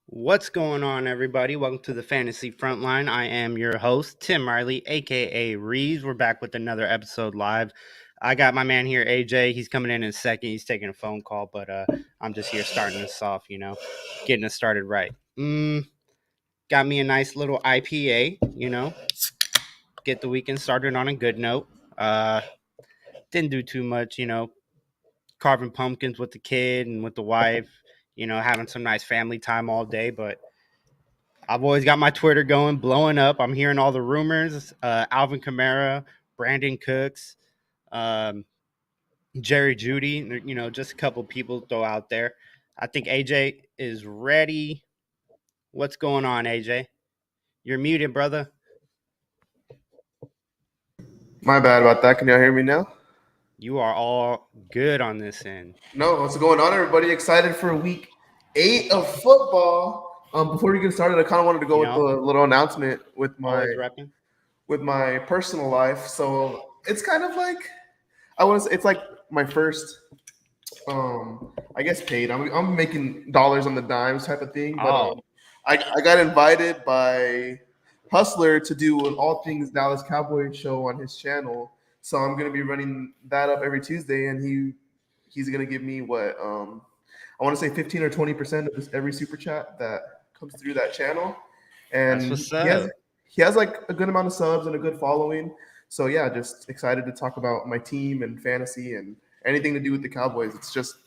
What's going on, everybody? Welcome to the Fantasy Frontline. I am your host, Tim Riley, aka Reeves. We're back with another episode live. I got my man here, AJ. He's coming in a second. He's taking a phone call, but I'm just here starting this off, getting us started right. Got me a nice little IPA, get the weekend started on a good note. Didn't do too much, carving pumpkins with the kid and with the wife, having some nice family time all day, but I've always got my Twitter going, blowing up. I'm hearing all the rumors. Alvin Kamara, Brandon Cooks, um, Jerry Judy, just a couple people throw out there. I think AJ is ready. What's going on, AJ? You're muted, brother. My bad about that. Can y'all hear me now? You are all good on this end. No, what's going on, everybody? Excited for week 8 of football. Before we get started, I kind of wanted to go with the little announcement with Always repping. my personal life. So it's kind of like I want to say it's like my first, I guess paid. I'm making dollars on the dimes type of thing. But I got invited by Hustler to do an all things Dallas Cowboys show on his channel. So I'm gonna be running that up every Tuesday, and he's gonna give me what I want to say 15 or 20% of every super chat that comes through that channel, and he has like a good amount of subs and a good following. So yeah, just excited to talk about my team and fantasy and anything to do with the Cowboys. It's just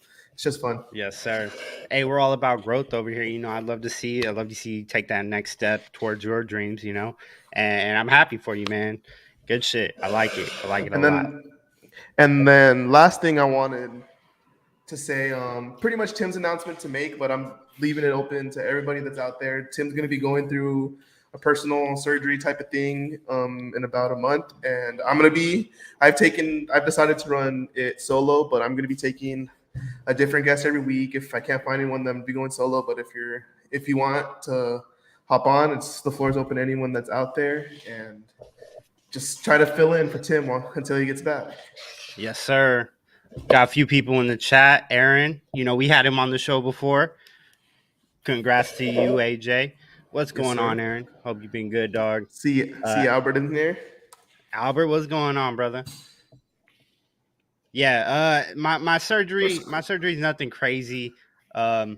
fun. Yes, sir. Hey, we're all about growth over here. I'd love to see you take that next step towards your dreams, and I'm happy for you, man. Good shit. I like it. I like it a lot. And then last thing I wanted to say, pretty much Tim's announcement to make, but I'm leaving it open to everybody that's out there. Tim's going to be going through a personal surgery type of thing in about a month, and I've decided to run it solo, but I'm going to be taking a different guest every week. If I can't find anyone, then I'm be going solo. But if you want to hop on, the floor is open to anyone that's out there, and just try to fill in for Tim until he gets back. Yes, sir. Got a few people in the chat. Aaron, we had him on the show before. Congrats to you, AJ. What's going on, Aaron? Hope you've been good, dog. See Albert in there. Albert, what's going on, brother? Yeah, my surgery is nothing crazy. It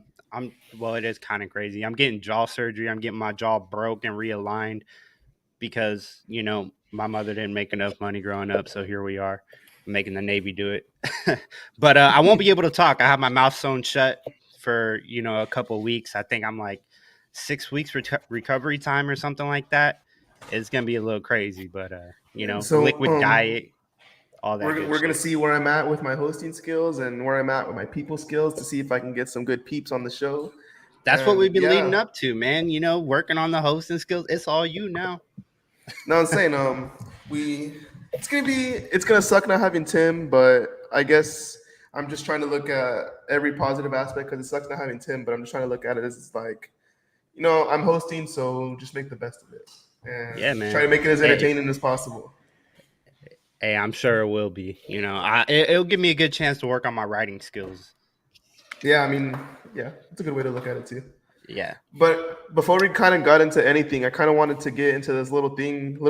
is kind of crazy. I'm getting jaw surgery. I'm getting my jaw broke and realigned because my mother didn't make enough money growing up, so here we are making the Navy do it. But I won't be able to talk. I have my mouth sewn shut for a couple of weeks. I think I'm like 6 weeks recovery time or something like that. It's gonna be a little crazy, but liquid diet. All that we're gonna see where I'm at with my hosting skills and where I'm at with my people skills to see if I can get some good peeps on the show. That's what we've been leading up to, man. Working on the hosting skills. It's all you now. No, I'm saying it's gonna suck not having Tim, but I guess I'm just trying to look at every positive aspect because it sucks not having Tim, but I'm just trying to look at it as it's like, I'm hosting, so just make the best of it and try to make it as entertaining as possible. Hey, I'm sure it will be. It'll give me a good chance to work on my writing skills. Yeah, it's a good way to look at it too. Yeah. But before we kind of got into anything, I kind of wanted to get into this little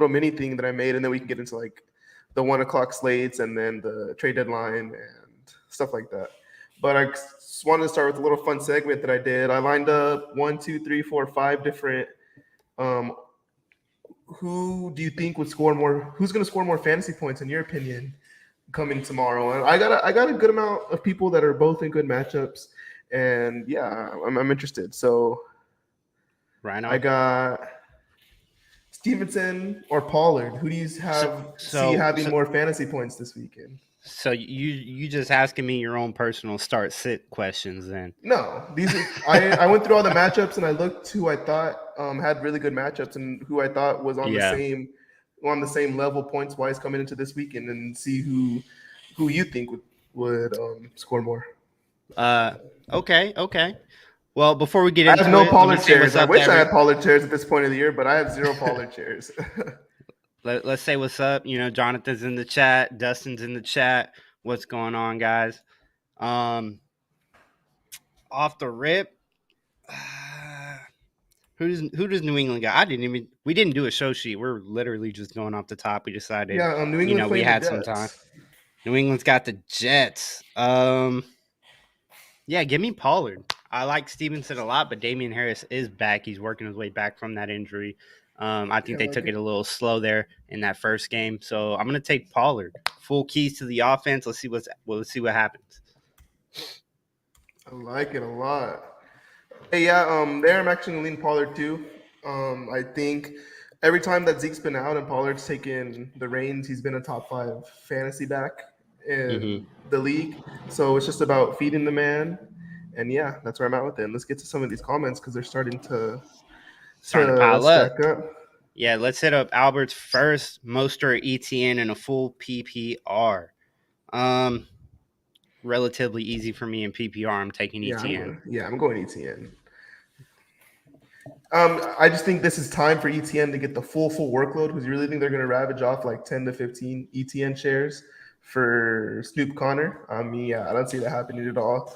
mini thing that I made, and then we can get into like the 1 o'clock slates and then the trade deadline and stuff like that. But I just wanted to start with a little fun segment that I did. I lined up 1, 2, 3, 4, 5 different. Who do you think would score more? Who's going to score more fantasy points in your opinion coming tomorrow? And I got a good amount of people that are both in good matchups, and yeah, I'm interested. So, right on. I got Stevenson or Pollard. Who do you see having more fantasy points this weekend? So you just asking me your own personal start sit questions then? No, I went through all the matchups and I looked who I thought had really good matchups and who I thought was on the same level points wise coming into this weekend, and see who you think would score more. Okay. Well, before we get into I have no Pollard chairs. I wish I had Pollard chairs at this point of the year, but I have 0 Pollard chairs. Let's say what's up. Jonathan's in the chat. Dustin's in the chat. What's going on, guys? Off the rip, Who does New England got? We didn't do a show sheet. We're literally just going off the top. We decided, Yeah, New England's we playing the had some time. Jets. New England's got the Jets. Yeah, give me Pollard. I like Stevenson a lot, but Damian Harris is back. He's working his way back from that injury. I think Yeah, they like took it. it a little slow there in that first game, so I'm gonna take Pollard. Full keys to the offense. Let's see what happens. I like it a lot. Hey, yeah, there I'm actually gonna lean Pollard too. I think every time that Zeke's been out and Pollard's taken the reins, he's been a top 5 fantasy back Mm-hmm. in the league. So it's just about feeding the man. And yeah, that's where I'm at with it. And let's get to some of these comments because they're starting Starting to to pile up. stack up. Yeah, let's hit up Albert's first Mostert ETN in a full PPR. Um, Relatively easy for me in PPR. I'm taking ETN. I'm going ETN. I just think this is time for ETN to get the full workload because you really think they're going to ravage off like 10 to 15 ETN shares for Snoop Connor. I don't see that happening at all.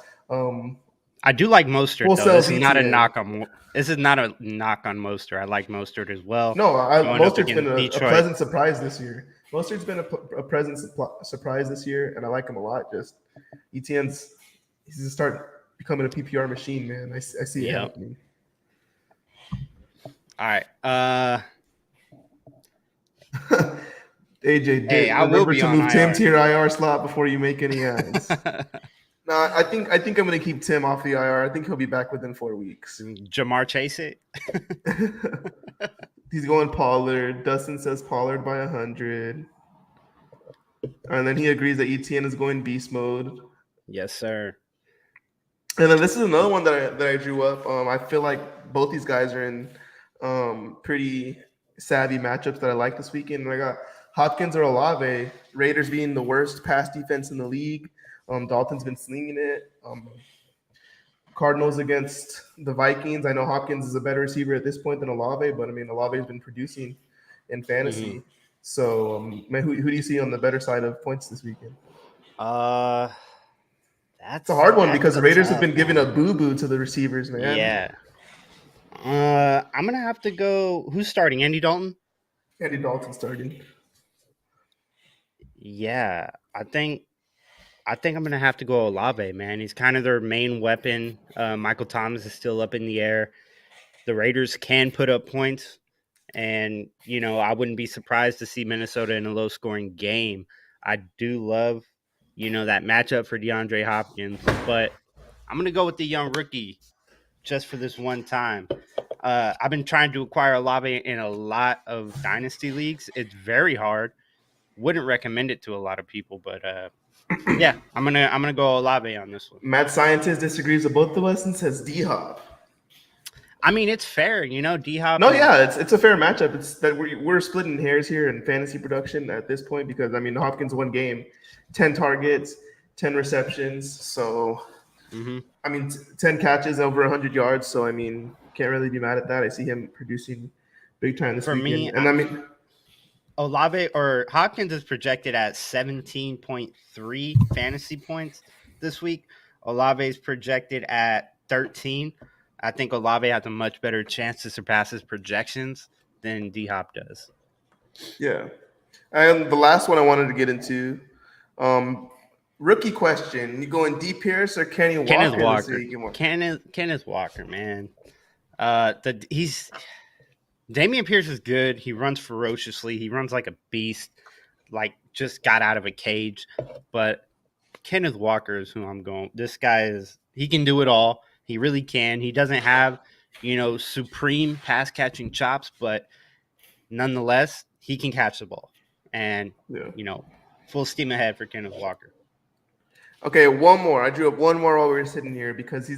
I do like Mostert Full though. sales ETN. This is not a knock on Mostert. I like Mostert as well. No, Going up Mostert's been against a Detroit. pleasant surprise this year. Mostert's been a pleasant surprise this year, and I like him a lot. Just ETN's he's going to start becoming a PPR machine, man. I see it happening. All right. AJ, Hey, I will remember be to on move Tim IR. to your IR slot before you make any ads. No, I think I'm going to keep Tim off the IR. I think he'll be back within 4 weeks. Jamar Chase it. He's going Pollard. Dustin says Pollard by 100. And then he agrees that ETN is going beast mode. Yes, sir. And then this is another one that I drew up. I feel like both these guys are in pretty savvy matchups that I like this weekend. And I got Hopkins or Olave. Raiders being the worst pass defense in the league. Dalton's been slinging it. Cardinals against the Vikings. I know Hopkins is a better receiver at this point than Olave, but I mean Olave's been producing in fantasy. Mm-hmm. So, man, who do you see on the better side of points this weekend? It's a hard one because the Raiders have been giving a boo-boo to the receivers, man. Yeah. I'm gonna have to go. Who's starting? Andy Dalton. Andy Dalton starting. Yeah, I think I'm gonna have to go Olave, man. He's kind of their main weapon. Michael Thomas is still up in the air. The Raiders can put up points, and I wouldn't be surprised to see Minnesota in a low-scoring game. I do love, that matchup for DeAndre Hopkins, but I'm gonna go with the young rookie just for this one time. I've been trying to acquire Olave in a lot of dynasty leagues. It's very hard. Wouldn't recommend it to a lot of people, but yeah, I'm gonna go Olave on this one. Mad Scientist disagrees with both of us and says D-Hop. I mean, it's fair, D-Hop. No, it's a fair matchup. It's that we're splitting hairs here in fantasy production at this point because I mean Hopkins won game, 10 targets, 10 receptions, so I mean 10 catches over 100 yards. So I mean, can't really be mad at that. I see him producing big time this weekend. Me, and I mean. Olave or Hopkins is projected at 17.3 fantasy points this week. Olave is projected at 13. I think Olave has a much better chance to surpass his projections than D-Hop does. Yeah. And the last one I wanted to get into, rookie question. You going D. Pierce or Kenneth Walker? Kenneth Walker, man. Damian Pierce is good. He runs ferociously. He runs like a beast, like just got out of a cage. But Kenneth Walker is who I'm going. This guy he can do it all. He really can. He doesn't have, supreme pass catching chops, but nonetheless, he can catch the ball. And, full steam ahead for Kenneth Walker. Okay, one more. I drew up one more while we were sitting here because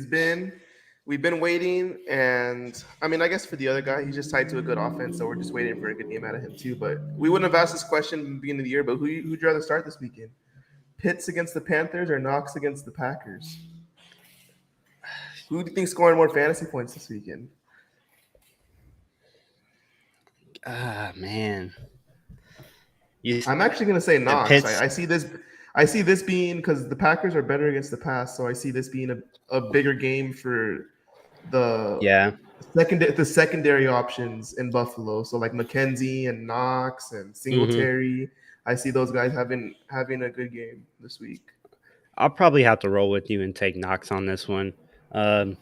we've been waiting, and I mean, I guess for the other guy, he's just tied to a good offense, so we're just waiting for a good game out of him too. But we wouldn't have asked this question in the beginning of the year, but who'd you rather start this weekend? Pitts against the Panthers or Knox against the Packers? Who do you think scoring more fantasy points this weekend? Man. I'm actually going to say Knox. I see this being because the Packers are better against the pass, so I see this being a bigger game for the Yeah. the secondary options in Buffalo. So like McKenzie and Knox and Hmm. Singletary. I see those guys having a good game this week. I'll probably have to roll with you and take Knox on this one. Um,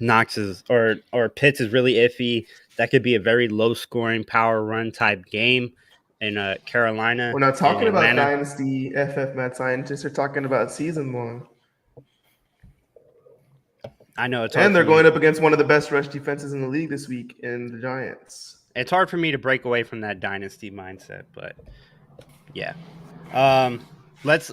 Knox is or Pitts is really iffy. That could be a very low scoring power run type game in We're Carolina not and talking about Atlanta. dynasty FF Mad scientists. We're talking about season long. I know it's hard And for they're me to going up against one of the best rush defenses in the league this week in the Giants. break away from that dynasty mindset, but yeah. Um, let's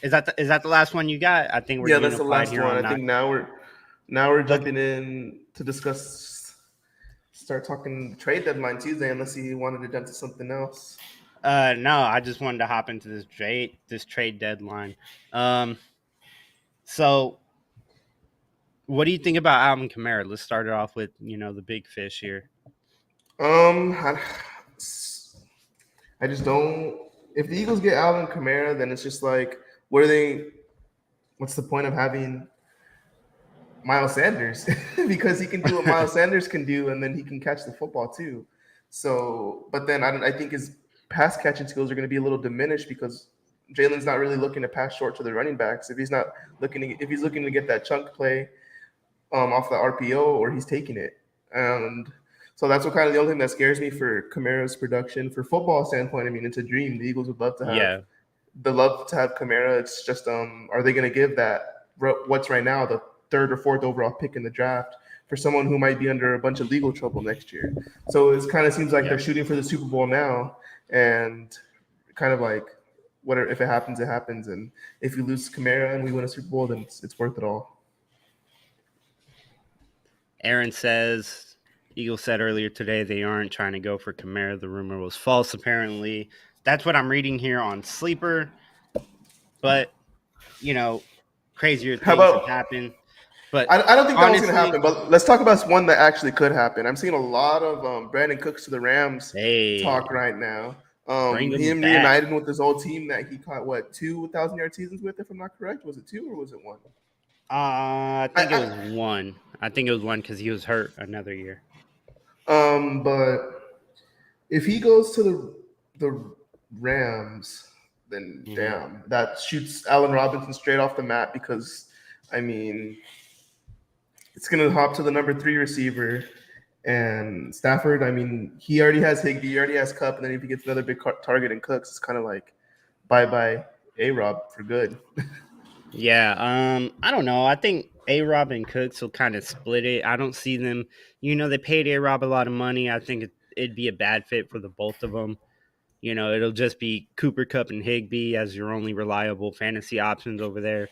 is that the last one you got? I think we're Yeah, that's the unified last here one. on I Knox. think now we're Look, jumping in to discuss start talking trade deadline Tuesday unless you wanted to jump to something else. no, I just wanted to hop into this trade deadline. Um, so what do you think about Alvin Kamara? Let's start it off with the big fish here. Um, I, I just don't. If the Eagles get Alvin Kamara, then it's just like, what are they? What's the point of having Miles Sanders? Because he can do what Miles Sanders can do, and then he can catch the football too. So, but then I think his pass catching skills are going to be a little diminished because Jalen's not really looking to pass short to the running backs. If he's looking to get that chunk play off the RPO, or he's taking it. And so that's what kind of the only thing that scares me for Kamara's production. For football standpoint, I mean, it's a dream. The Eagles would love to have Yeah, Kamara. It's just, are they going to give that what's right now the third or fourth overall pick in the draft for someone who might be under a bunch of legal trouble next year? So it kind of seems like yeah. they're shooting for the Super Bowl now, and kind of like, whatever, if it happens, it happens. And if you lose Kamara and we win a Super Bowl, then it's worth it all. Aaron says Eagles said earlier today they aren't trying to go for Kamara. The rumor was false. Apparently, that's what I'm reading here on Sleeper. But crazier How things have about happened. But I don't think that was going to honestly, happen, but let's talk about one that actually could happen. I'm seeing a lot of Brandon Cooks to the Rams hey, talk right now. bring them Him back. reuniting with his old team that he caught, what, 2,000-yard seasons with, if I'm not correct. Was it two or was it one? I I, think it was one. I think it was one because he was hurt another year. but if he goes to the Rams, then Hmm. damn, that shoots Allen Robinson straight off the mat because, I mean, it's going to hop to the number 3 receiver. And Stafford, I mean, he already has Higbee, he already has Cup, and then if he gets another big target in Cooks, it's kind of like bye bye A Rob for good. Yeah. I don't know. I think A Rob and Cooks will kind of split it. I don't see them. They paid A Rob a lot of money. I think it'd be a bad fit for the both of them. It'll just be Cooper Cup and Higby as your only reliable fantasy options over there.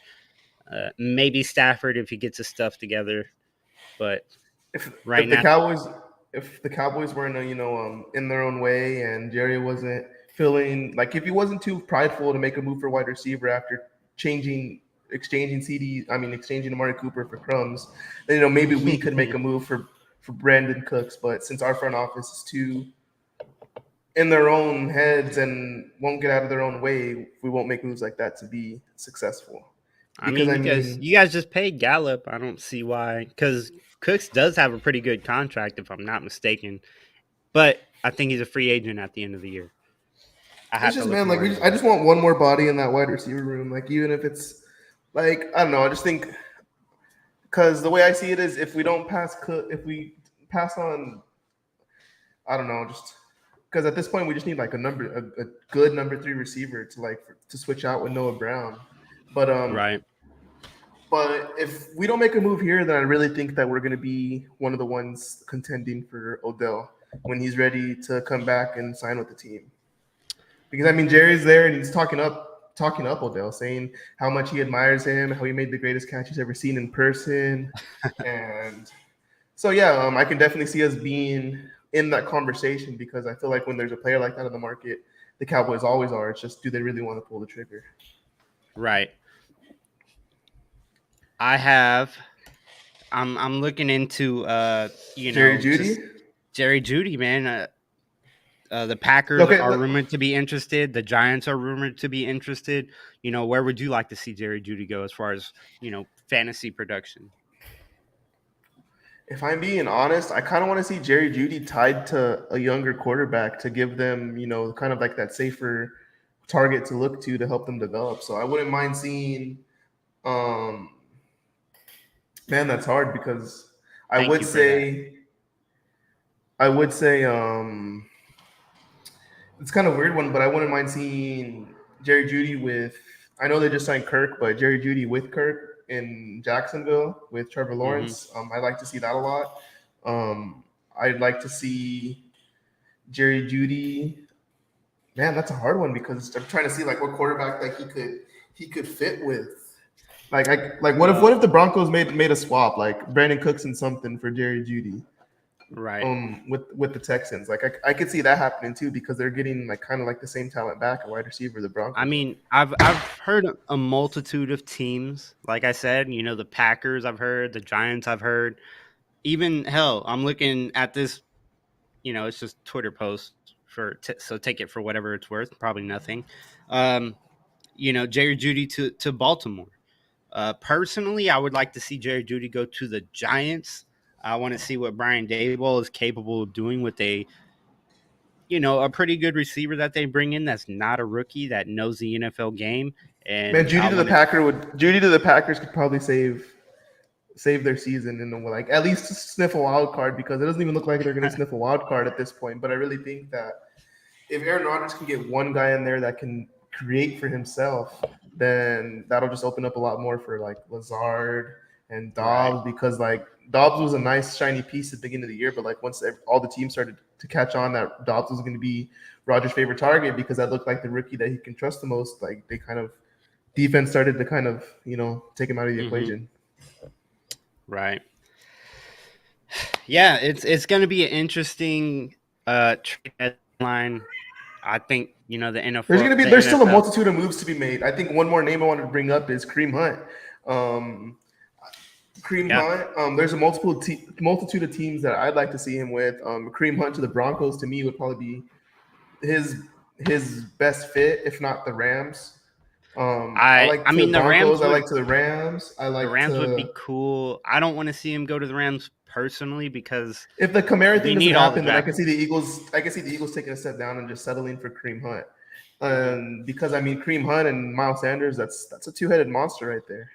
Maybe Stafford if he gets his stuff together, but if right if the now, Cowboys weren't in their own way, and Jerry wasn't feeling like, if he wasn't too prideful to make a move for wide receiver after exchanging Amari Cooper for Crumbs, then maybe we could make a move for Brandon Cooks. But since our front office is too in their own heads and won't get out of their own way, we won't make moves like that to be successful. I Because mean, I because mean, you guys just paid Gallup. I don't see why. Because Cooks does have a pretty good contract, if I'm not mistaken. But I think he's a free agent at the end of the year. I it's have to just, look man, like, more into I that. just want one more body in that wide receiver room. Like, even if it's like, I don't know, I just think, because the way I see it is, if we pass on, I don't know, just because at this point we just need like a good number 3 receiver to switch out with Noah Brown. But Right. if we don't make a move here, then I really think that we're going to be one of the ones contending for Odell when he's ready to come back and sign with the team. Because I mean, Jerry's there and he's talking up Odell, saying how much he admires him, how he made the greatest catch he's ever seen in person, and so yeah, I can definitely see us being in that conversation, because I feel like when there's a player like that in the market, the Cowboys always are. It's just, do they really want to pull the trigger? Right. I have. I'm looking into Jerry Judy. just Jerry Judy, man. The Packers Okay, are rumored to be interested. The Giants are rumored to be interested. Where would you like to see Jerry Judy go as far as fantasy production? If I'm being honest, I kind of want to see Jerry Judy tied to a younger quarterback to give them, kind of like that safer target to look to help them develop. So I wouldn't mind seeing. Um, man, that's hard because I Thank would you for that. say, I would say, it's kind of a weird one, but I wouldn't mind seeing Jerry Judy with. I know they just signed Kirk, but Jerry Judy with Kirk in Jacksonville with Trevor Hmm. Lawrence. I'd like to see that a lot. Um, I'd like to see Jerry Judy. Man, that's a hard one because I'm trying to see like what quarterback like he could fit with. What Well, if the Broncos made a swap like Brandon Cooks and something for Jerry Judy right. with the Texans. Like I could see that happening too because they're getting like kind of like the same talent back at wide receiver the I Broncos are. mean, I've heard a multitude of teams. Like I said, the Packers. I've heard the Giants. I've heard even hell. I'm looking at this. It's just Twitter post so take it for whatever it's worth. Probably nothing. Um, Jerry Judy to Baltimore. Personally, I would like to see Jerry Judy go to the Giants. I want to see what Brian Daboll is capable of doing with a pretty good receiver that they bring in that's not a rookie that knows the NFL game. Man, And I want to, Judy to the Packers could probably save their season and like at least sniff a wild card because it doesn't even look like they're going to sniff a wild card at this point. But I really think that if Aaron Rodgers can get one guy in there that can create for himself, then that'll just open up a lot more for like Lazard and right. Dobbs because like Dobbs was a nice shiny piece at the beginning of the year, but like once all the teams started to catch on that Dobbs was going to be Rodgers' favorite target because that looked like the rookie that he can trust the most, like they kind of defense started to kind of take him out of the Hmm. equation. Right. Yeah, it's going to be an interesting trade deadline. I think There's still a NFL. multitude of moves to be made. I think one more name I wanted to bring up is Kareem Hunt. Um, Kareem Yeah, Hunt. There's a multitude of teams that I'd like to see him with. Kareem Hunt to the Broncos to me would probably be his best fit, if not the Rams. I I like I to the mean Broncos. I like to the Rams. I the like Rams would to be cool. I don't want to see him go to the Rams personally because if the Kamara thing we doesn't need all the happen, then I draft. can see the Eagles. I can see the Eagles taking a step down and just settling for Kareem Hunt. Hmm. And because I mean Kareem Hunt and Miles Sanders, that's a two-headed monster right there.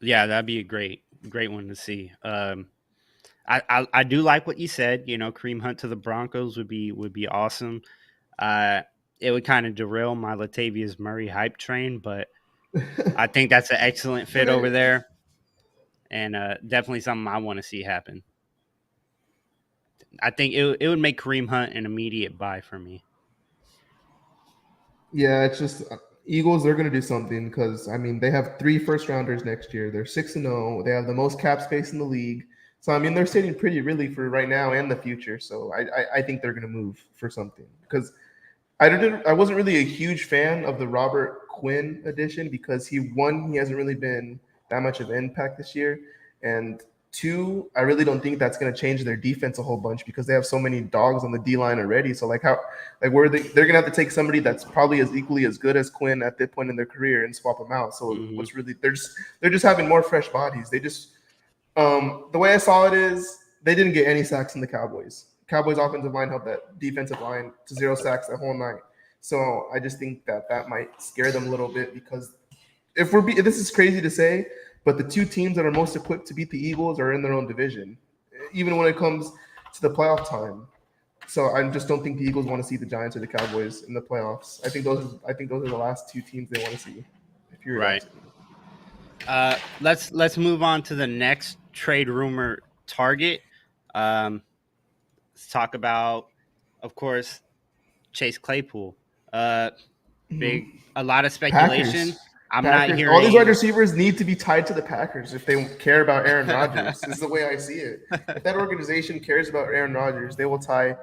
Yeah, that'd be a great one to see. I do like what you said. Kareem Hunt to the Broncos would be awesome. Uh, it would kind of derail my Latavius Murray hype train, but I think that's an excellent fit over there, and definitely something I want to see happen. I think it would make Kareem Hunt an immediate buy for me. Yeah, it's just Eagles. They're going to do something because I mean they have 3 first rounders next year. They're 6-0. They have the most cap space in the league. So I mean they're sitting pretty really for right now and the future. So I think they're going to move for something because I wasn't really a huge fan of the Robert Quinn addition because he hasn't really been that much of an impact this year, and two, I really don't think that's going to change their defense a whole bunch because they have so many dogs on the D line already. So where they're going to have to take somebody that's probably as equally as good as Quinn at this point in their career and swap them out. So Hmm. what's really they're just having more fresh bodies. They just the way I saw it is they didn't get any sacks in the Cowboys. Cowboys offensive line held that defensive line to 0 sacks the whole night. So I just think that might scare them a little bit because this is crazy to say, but the two teams that are most equipped to beat the Eagles are in their own division, even when it comes to the playoff time. So I just don't think the Eagles want to see the Giants or the Cowboys in the playoffs. I think those are the last two teams they want to see. If you were to Right. ask me. Let's move on to the next trade rumor target. Um, let's talk about, of course, Chase Claypool. Uh, big Mm-hmm. a lot of speculation. Packers. I'm not Packers. All these wide hearing. receivers need to be tied to the Packers if they care about Aaron Rodgers. This is the way I see it. If that organization cares about Aaron Rodgers, they will tie.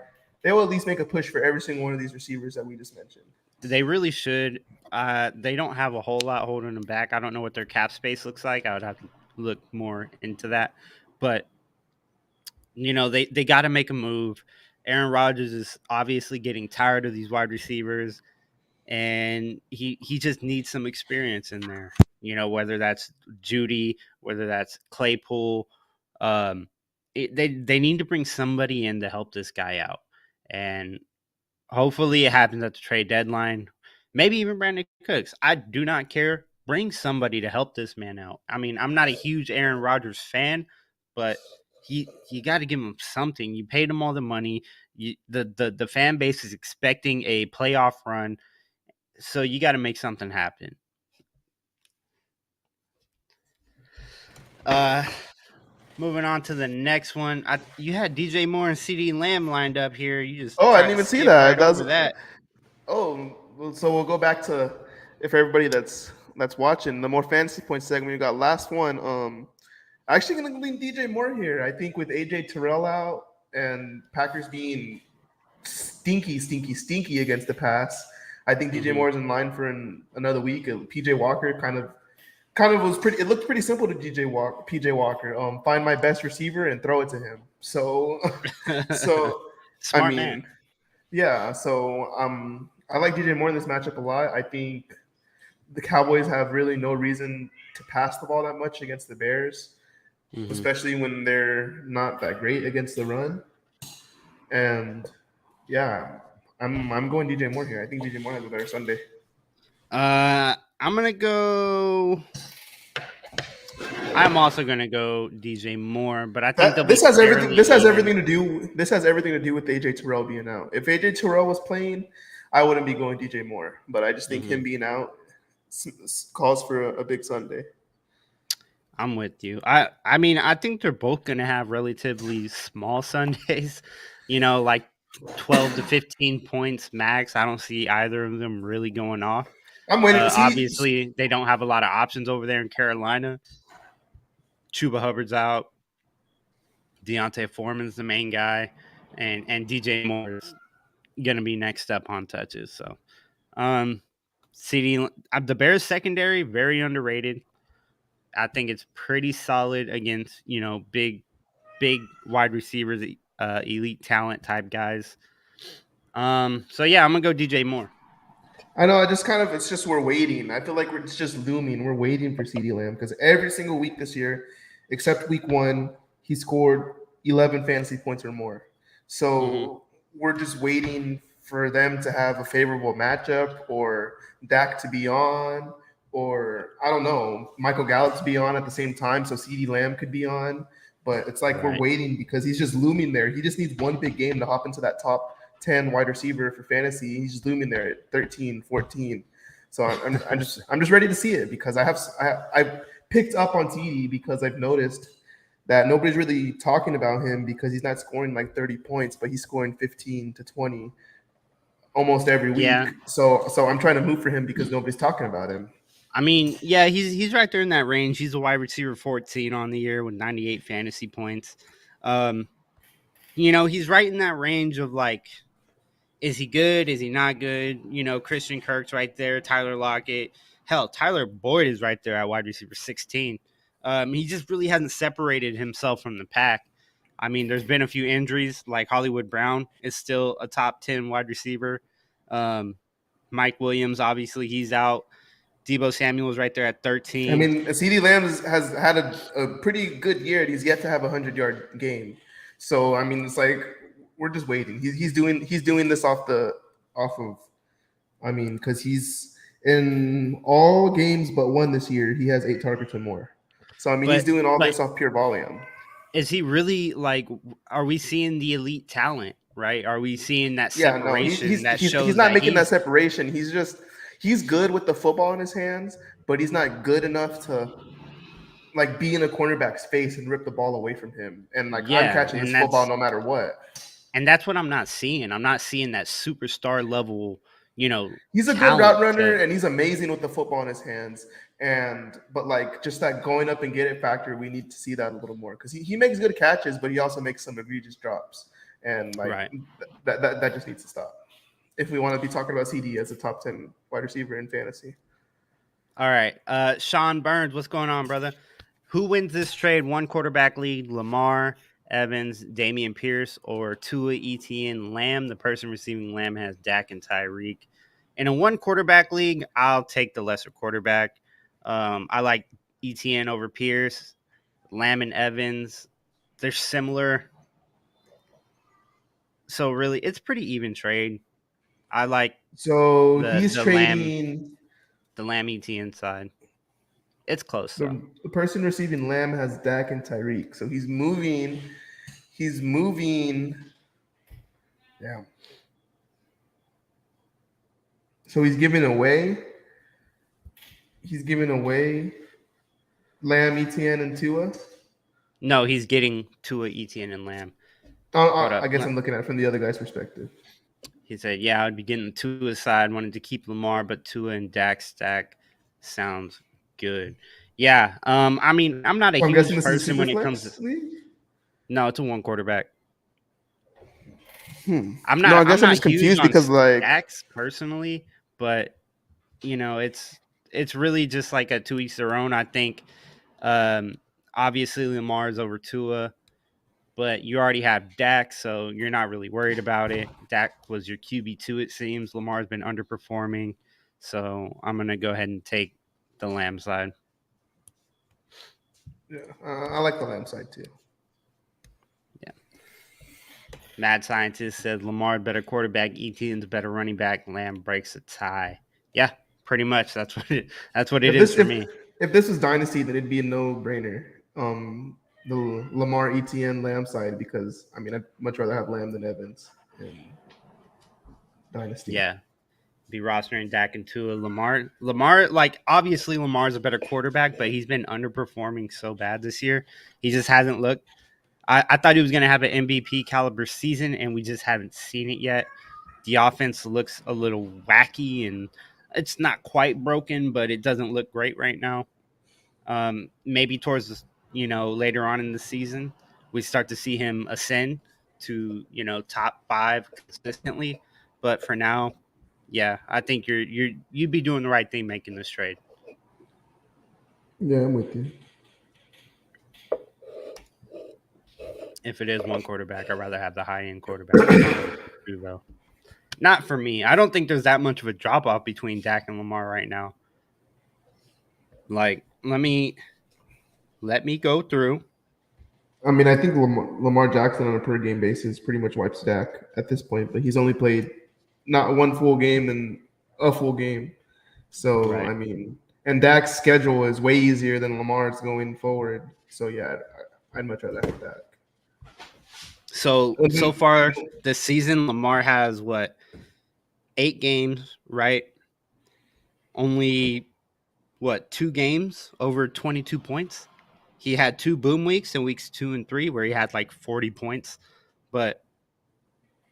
They will at least make a push for every single one of these receivers that we just mentioned. They really should. They don't have a whole lot holding them back. I don't know what their cap space looks like. I would have to look more into that. But they got to make a move. Aaron Rodgers is obviously getting tired of these wide receivers, and he just needs some experience in there. Whether that's Judy, whether that's Claypool. Um, they need to bring somebody in to help this guy out, and hopefully it happens at the trade deadline. Maybe even Brandon Cooks. I do not care. Bring somebody to help this man out. I mean, I'm not a huge Aaron Rodgers fan, but you got to give him something. You paid him all the money. The fan base is expecting a playoff run, so you got to make something happen. Uh, Moving on to the next one. You had DJ Moore and CD Lamb lined up here. You just Oh, I tried didn't to even see skip that. right That over was that. oh. So we'll go back to if everybody that's watching the more fantasy point segment. We got last one. Actually gonna lean DJ Moore here. I think with AJ Terrell out and Packers being stinky against the pass. I think DJ Mm-hmm. Moore is in line for another week. PJ Walker kind of was pretty. It looked pretty simple to PJ Walker. Find my best receiver and throw it to him. So, so I Smart man. mean, yeah. So I like DJ Moore in this matchup a lot. I think the Cowboys have really no reason to pass the ball that much against the Bears, Mm-hmm. especially when they're not that great against the run. And yeah, I'm going DJ Moore here. I think DJ Moore has a better Sunday. I'm gonna go. I'm also gonna go DJ Moore, but I think they'll That be this has everything. fairly This has even. everything to do. This has everything to do with AJ Terrell being out. If AJ Terrell was playing, I wouldn't be going DJ Moore. But I just think Mm-hmm. him being out calls for a big Sunday. I'm with you. I mean, I think they're both gonna have relatively small Sundays. Like 12 to 15 points max. I don't see either of them really going off. I'm waiting to see. Obviously, they don't have a lot of options over there in Carolina. Chuba Hubbard's out. Deontay Foreman's the main guy, and DJ Moore is gonna be next up on touches. So, um, CD the Bears secondary very underrated. I think it's pretty solid against big wide receivers, elite talent type guys. So yeah, I'm gonna go DJ Moore. I know. I just kind of. It's just we're waiting. I feel like it's just looming. We're waiting for CD Lamb because every single week this year, except week one, he scored 11 fantasy points or more. Hmm. So we're just waiting for them to have a favorable matchup or Dak to be on, or I don't know, Michael Gallup to be on at the same time, so CD Lamb could be on. But it's like we're Right. waiting because he's just looming there. He just needs one big game to hop into that top 10 wide receiver for fantasy. He's just looming there at 13, 14. So I'm just ready to see it because I've picked up on TD because I've noticed that nobody's really talking about him because he's not scoring like 30 points, but he's scoring 15 to 20 almost every week. Yeah. So I'm trying to move for him because nobody's talking about him. I mean, yeah, he's right there in that range. He's a wide receiver 14 on the year with 98 fantasy points. Um, he's right in that range of like, is he good? Is he not good? Christian Kirk's right there, Tyler Lockett. Hell, Tyler Boyd is right there at wide receiver 16. He just really hasn't separated himself from the pack. I mean, there's been a few injuries, like Hollywood Brown is still a top 10 wide receiver. Um, Mike Williams, obviously, he's out. Debo Samuel's right there at I 13. mean, CD Lamb has had a pretty good year. And he's yet to have a 100-yard game. So I mean, it's like we're just waiting. He's doing this off of. I mean, because he's in all games but one this year, he has 8 targets or more. So I mean, he's But doing all but this off pure volume. is he really like? Are we seeing the elite talent? Right? Are we seeing that Yeah, no, separation that he's shows not that making that he's separation. He's good with the football in his hands, but he's not good enough to like be in a cornerback's face and rip the ball away from him. And like I'm yeah, catching this football no matter what. and that's what I'm not seeing. I'm not seeing that superstar level, He's a good route talent runner to and he's amazing with the football in his hands. And but like just that going up and get it factor, we need to see that a little more because he makes good catches, but he also makes some egregious drops. And like right. that just needs to stop if we want to be talking about CD as a top 10 wide receiver in fantasy. All right. Sean Burns, what's going on, brother? Who wins this trade? One quarterback league, Lamar, Evans, Damian Pierce, or Tua, ETN, Lamb? The person receiving Lamb has Dak and Tyreek. In a one quarterback league, I'll take the lesser quarterback. I like ETN over Pierce, Lamb and Evans. they're similar. So really, it's pretty even trade. I like So the he's the lamb trading the lamb ETN side. It's close though. the person receiving Lamb has Dak and Tyreek. So he's moving. He's moving. Yeah. So he's giving away. He's giving away Lamb, ETN, and Tua. No, he's getting Tua, ETN, and Lamb. Hold I up. guess I'm looking at it from the other guy's perspective. He said, "Yeah, I'd be getting Tua's side. Wanted to keep Lamar, but Tua and Dak stack sounds good." Yeah. I mean, I'm not a So I'm huge guessing this is a person super when it comes to. flex league. No, it's a one quarterback. Hmm. I'm No, I not. I'm guess I'm not just huge confused on because like stacks personally, but it's really just like a to each their own. I think. Um, Obviously Lamar is over Tua, but you already have Dak, so you're not really worried about it. Dak was your QB2, it seems. Lamar's been underperforming, so I'm gonna go ahead and take the Lamb side. yeah, I like the Lamb side too. Yeah. Mad Scientist said Lamar better quarterback, Etienne's better running back. Lamb breaks a tie. Yeah, pretty much. That's what it If is this for me. if this was Dynasty, then it'd be a no brainer. The Lamar, ETN, Lamb side because I mean I'd much rather have Lamb than Evans in Dynasty. Yeah, be rostering Dak and Tua. Lamar, like obviously Lamar's a better quarterback, but he's been underperforming so bad this year. He just hasn't looked. I thought he was going to have an MVP caliber season, and we just haven't seen it yet. The offense looks a little wacky, and it's not quite broken, but it doesn't look great right now. Maybe towards later on in the season, we start to see him ascend to top 5 consistently. But for now, yeah, I think you'd be doing the right thing making this trade. Yeah, I'm with you. If it is one quarterback, I'd rather have the high end quarterback if I'm going to, though. Not for me. I don't think there's that much of a drop off between Dak and Lamar right now. Like, let me go through. I mean, I think Lamar Jackson on a per game basis pretty much wipes Dak at this point, but he's only played not one full game and a full game. So I Right. mean, and Dak's schedule is way easier than Lamar's going forward. So yeah, I'd much rather have Dak. So far this season, Lamar has what 8 games, right? Only what 2 games over 22 points. He had 2 boom weeks in weeks 2 and 3 where he had like 40 points. But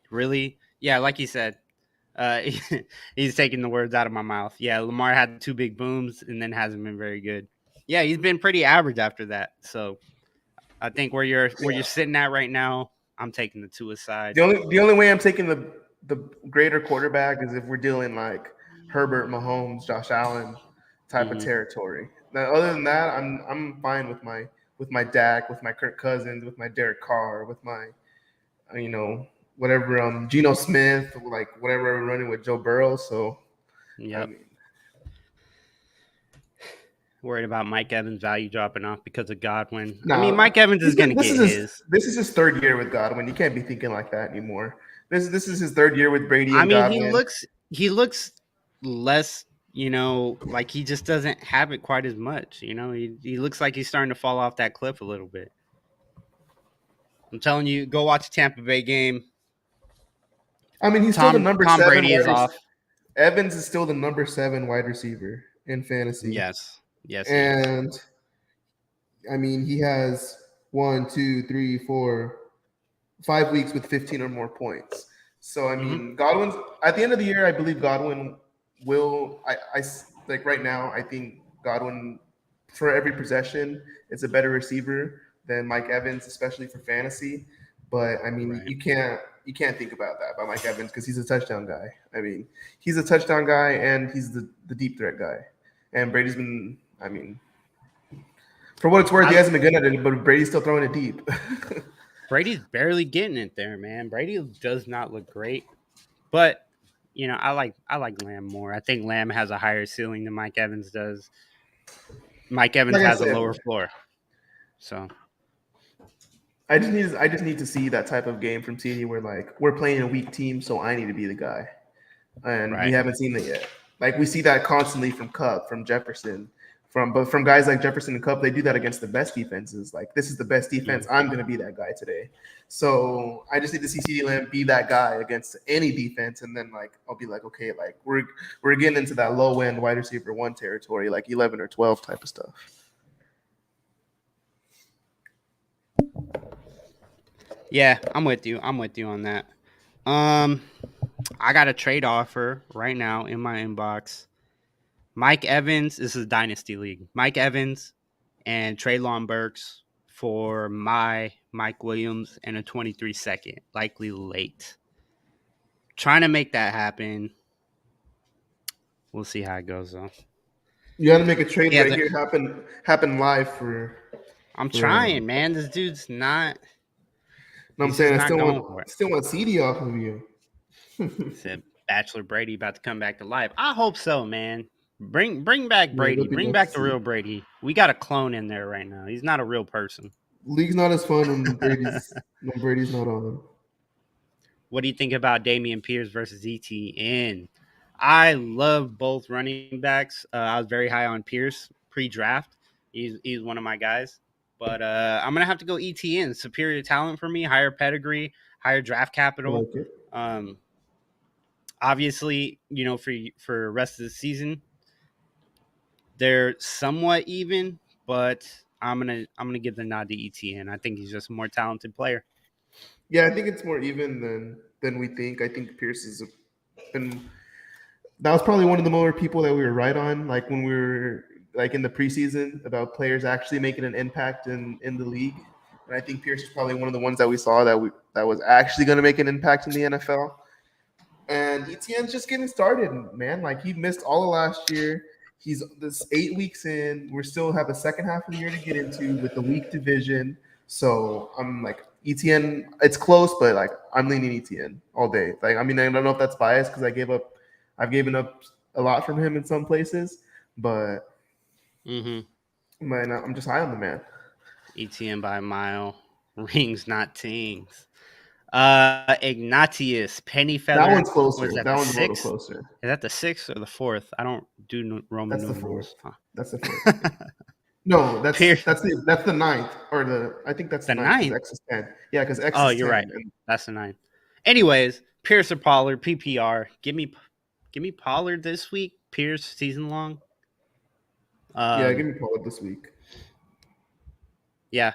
really, yeah, like he said, uh, he's taking the words out of my mouth. Yeah, Lamar had 2 big booms and then hasn't been very good. Yeah, he's been pretty average after that. So I think where you're sitting at right now, I'm taking the Tua side. The only way I'm taking the greater quarterback is if we're dealing like Herbert, Mahomes, Josh Allen type of Hmm. territory. Now, other than that, I'm fine with my Dak, with my Kirk Cousins, with my Derek Carr, with my you know whatever Geno Smith, like whatever I'm running with Joe Burrow. So I Yep. mean, Worried about Mike Evans' value dropping off because of Godwin. I mean, no, Mike Evans is going to this get is his his. this is his third year with Godwin. You can't be thinking like that anymore. This is his third year with Brady I and mean, Godwin. he looks less, like he just doesn't have it quite as much. He looks like he's starting to fall off that cliff a little bit. I'm telling you, go watch the Tampa Bay game. I mean, he's still the Tom number Tom seven Brady wide is receiver. off. Evans is still the number 7 wide receiver in fantasy. Yes, yes, he is. And I mean, he has 5 weeks with 15 or more points. So I Hmm. mean, Godwin's at the end of the year. I believe Godwin will. Like right now. I think Godwin for every possession is a better receiver than Mike Evans, especially for fantasy. But I mean, Right. you can't think about that by Mike Evans because he's a touchdown guy. I mean, he's a touchdown guy and he's the deep threat guy. And Brady's been. I mean, for what it's worth, he I hasn't been good at it, but Brady's still throwing it deep. Brady's barely getting it there, man. Brady does not look great, but I like Lamb more. I think Lamb has a higher ceiling than Mike Evans does. Mike Evans Like I has a said, lower floor. So I just need to see that type of game from CD where like we're playing a weak team, so I need to be the guy, and we Right. haven't seen it yet. Like we see that constantly from Cup, from Jefferson, from guys like Jefferson and Cup. They do that against the best defenses. Like this is the best defense. Mm. I'm going to be that guy today. So I just need to see CD Lamb be that guy against any defense, and then like I'll be like, okay, like we're getting into that low end wide receiver one territory, like 11 or 12 type of stuff. Yeah, I'm with you. I'm with you on that. Um, I got a trade offer right now in my inbox. Mike Evans, this is a dynasty league. Mike Evans and Traylon Burks for my Mike Williams and a 23 second, likely late. Trying to make that happen. We'll see how it goes though. You got to make a trade Yeah, right here happen live for I'm for. trying, man. This dude's not. No, I'm He's just saying I not still going want for it. still want CD off of you. Said Bachelor Brady about to come back to life. I hope so, man. Bring back Yeah, Brady. that'd be Bring nice to back the see. real Brady. We got a clone in there right now. He's not a real person. League's not as fun when Brady's not on. What do you think about Damian Pierce versus ETN? I love both running backs. I was very high on Pierce pre-draft. He's one of my guys, but I'm gonna have to go ETN. Superior talent for me, higher pedigree, higher draft I capital. like it. Um, obviously, for rest of the season, they're somewhat even, but I'm gonna give the nod to ETN. I think he's just a more talented player. Yeah, I think it's more even than we think. I think Pierce has been. That was probably one of the more people that we were right on, like when we were like in the preseason about players actually making an impact in the league. And I think Pierce is probably one of the ones that we saw that was actually going to make an impact in the NFL. And ETN's just getting started, man. Like he missed all of last year. He's this 8 weeks in. We still have a second half of the year to get into with the weak division. So I'm like ETN. It's close, but like I'm leaning ETN all day. Like I mean, I don't know if that's biased because I've given up a lot from him in some places, but Mm-hmm. man, I'm just high on the man. ETN by a mile. Rings, not tings. Ignatius That Pennyfeather one's was closer. that That the one's a little sixth? closer. Is that the sixth or the fourth? I don't do Roman That's the fourth. numerals. Huh. That's the fourth, I think. No, that's Pierce, that's the that's the ninth or the I think that's the the ninth because ninth. X is 10. Yeah, because X Oh, is you're 10. right. And That's the ninth. Anyways, Pierce or Pollard, PPR. Give me Pollard this week. Pierce season long. yeah, give Um, me Pollard this week. yeah.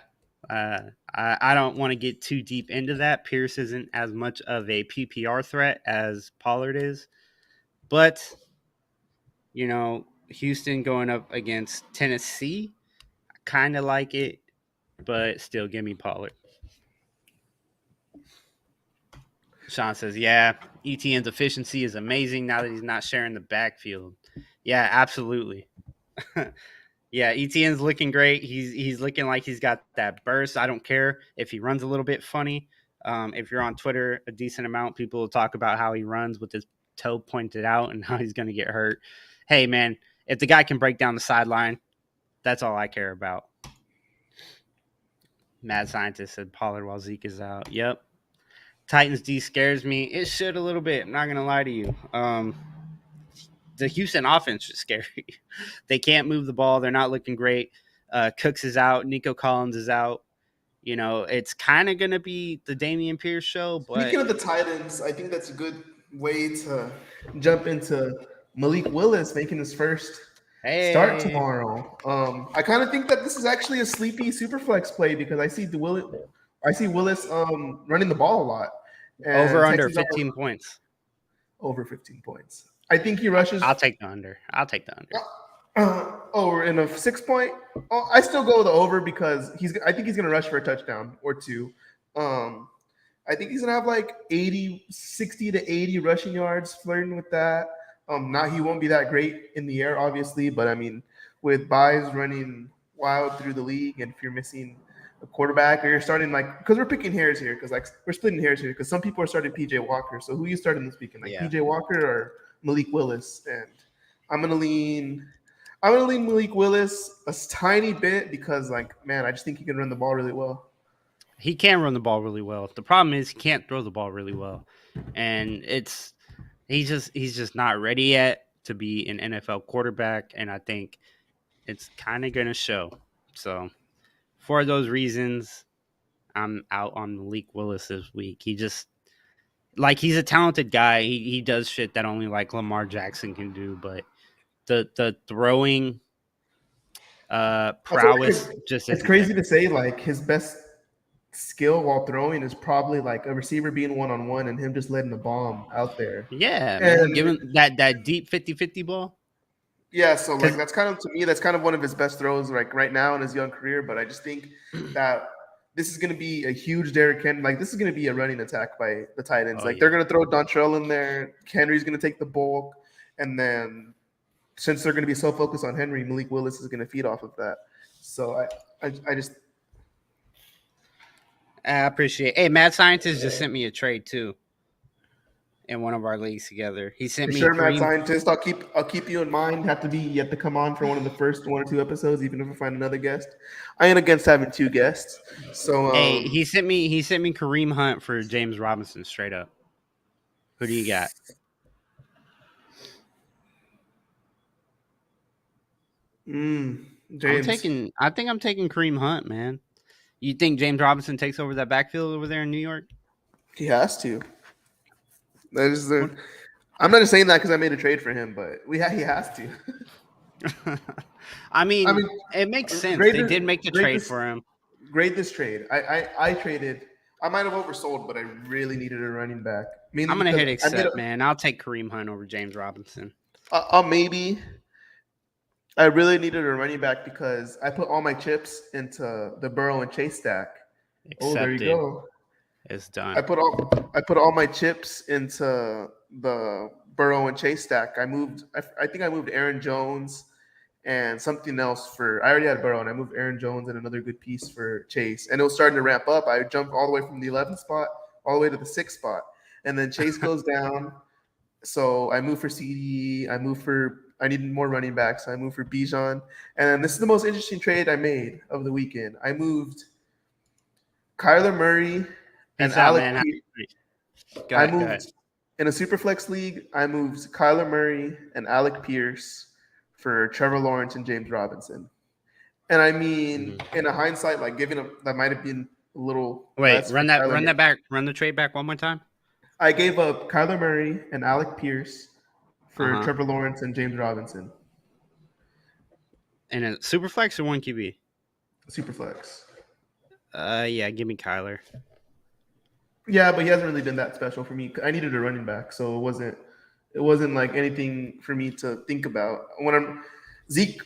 I don't want to get too deep into that. Pierce isn't as much of a PPR threat as Pollard is, but Houston going up against Tennessee, I kind of like it, but still, give me Pollard. Sean says, yeah, ETN's efficiency is amazing now that he's not sharing the backfield. Yeah, absolutely. Yeah, ETN's looking great. He's looking like he's got that burst. I don't care if he runs a little bit funny. If you're on Twitter a decent amount, people will talk about how he runs with his toe pointed out and how he's going to get hurt. Hey, man, if the guy can break down the sideline, that's all I care about. Mad scientist said Pollard while Zeke is out. Yep. Titans D scares me. It should a little bit. I'm not gonna lie to you. The Houston offense is scary. They can't move the ball. They're not looking great. Cooks is out. Nico Collins is out. It's kind of gonna be the Damian Pierce show, but Speaking of the Titans, I think that's a good way to jump into Malik Willis making his first start hey, tomorrow. I kind of think that this is actually a sleepy super flex play because I see Willis running the ball a lot, over and under Texans are 15 points. over 15 points. I think he rushes I'll take the under. I'll take the under. over in a 6 point. Oh, I still go with the over because I think he's gonna rush for a touchdown or two. Um, I think he's gonna have like 60 to 80 rushing yards, flirting with that. Not he won't be that great in the air, obviously, but I mean, with buys running wild through the league, and if you're missing a quarterback or you're starting like because we're picking hairs here, because like we're splitting hairs here, because some people are starting PJ Walker. So who are you starting this weekend? Like Yeah. PJ Walker or Malik Willis? And I'm gonna lean. I'm gonna Malik Willis a tiny bit because, like, man, I just think he can run the ball really well. he can run the ball really well. The problem is he can't throw the ball really well, and he's just not ready yet to be an NFL quarterback, and I think it's kind of going to show. So for those reasons, I'm out on Malik Willis this week. He just he's a talented guy. He does shit that only like Lamar Jackson can do, but the throwing Also, prowess just it's isn't there. crazy to say like his best skill while throwing is probably like a receiver being one on one and him just letting the bomb out there. Yeah, man. And Given that deep 50-50 ball. yeah, so like Cuz that's kind of to me that's kind of one of his best throws like right now in his young career. But I just think that this is going to be a huge Derrick Henry. Like this is going to be a running attack by the tight ends. oh Like they're yeah. going to throw Dontrell in there. Henry's going to take the bulk, and then since they're going to be so focused on Henry, Malik Willis is going to feed off of that. So I just I appreciate. Hey, Mad Scientist just sent me a trade too in one of our leagues together. He sent for me sure, Mad Kareem. Scientist. I'll keep you in mind. You have to come on for one of the first 1 or 2 episodes, even if I find another guest. I ain't against having 2 guests. So Hey, he sent me Kareem Hunt for James Robinson straight up. Who do you got? James, I think I'm taking Kareem Hunt, man. You think James Robinson takes over that backfield over there in New York? he has to. That is What? the. I'm not just saying that because I made a trade for him, but he has to. I I mean, mean, it makes sense. grade They this, did make the grade trade this, for him. grade this trade. I traded. I might have oversold, but I really needed a running back, mainly I'm gonna because hit I made accept, man. I'll take Kareem Hunt over James Robinson. maybe I really needed a running back because I put all my chips into the Burrow and Chase stack. Oh, there you Accepted. go. It's I done. put all I put all my chips into the Burrow and Chase stack. I think I moved Aaron Jones and something else for. I already had Burrow and I moved Aaron Jones and another good piece for Chase. And it was starting to ramp up. I jumped all the way from the 11th spot all the way to the 6th spot, and then Chase goes down. So I moved for CD. I needed more running backs. So I moved for Bijan. And this is the most interesting trade I made of the weekend. I moved Kyler Murray and Peace out, Alec. man. Go I ahead. Go ahead. moved in a superflex league. I moved Kyler Murray and Alec Pierce for Trevor Lawrence and James Robinson. And I mean, Mhm. in a hindsight, like giving up, that might have been a little Wait, less for Kyler run Murray. that back, run the trade back one more time. I gave up Kyler Murray and Alec Pierce Uh for huh. Trevor Lawrence and James Robinson. And a super flex or one QB. Superflex. Yeah, give me Kyler. Yeah, but he hasn't really been that special for me. I needed a running back, so it wasn't like anything for me to think about. Zeke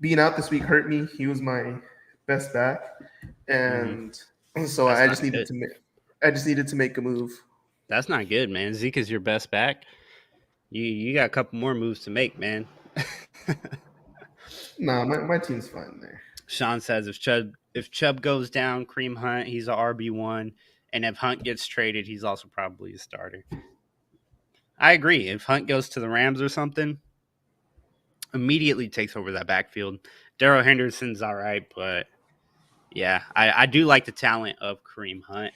being out this week hurt me. He was my best back, Hmm. and so That's I not just needed good. to make I just needed to make a move. That's not good, man. Zeke is your best back. You got a couple more moves to make, man. Nah, my team's fine there. Sean says if Chubb goes down, Cream Hunt, he's a RB1, and if Hunt gets traded, he's also probably a starter. I agree. If Hunt goes to the Rams or something, immediately takes over that backfield. Darrell Henderson's all right, but yeah, I do like the talent of Kareem Hunt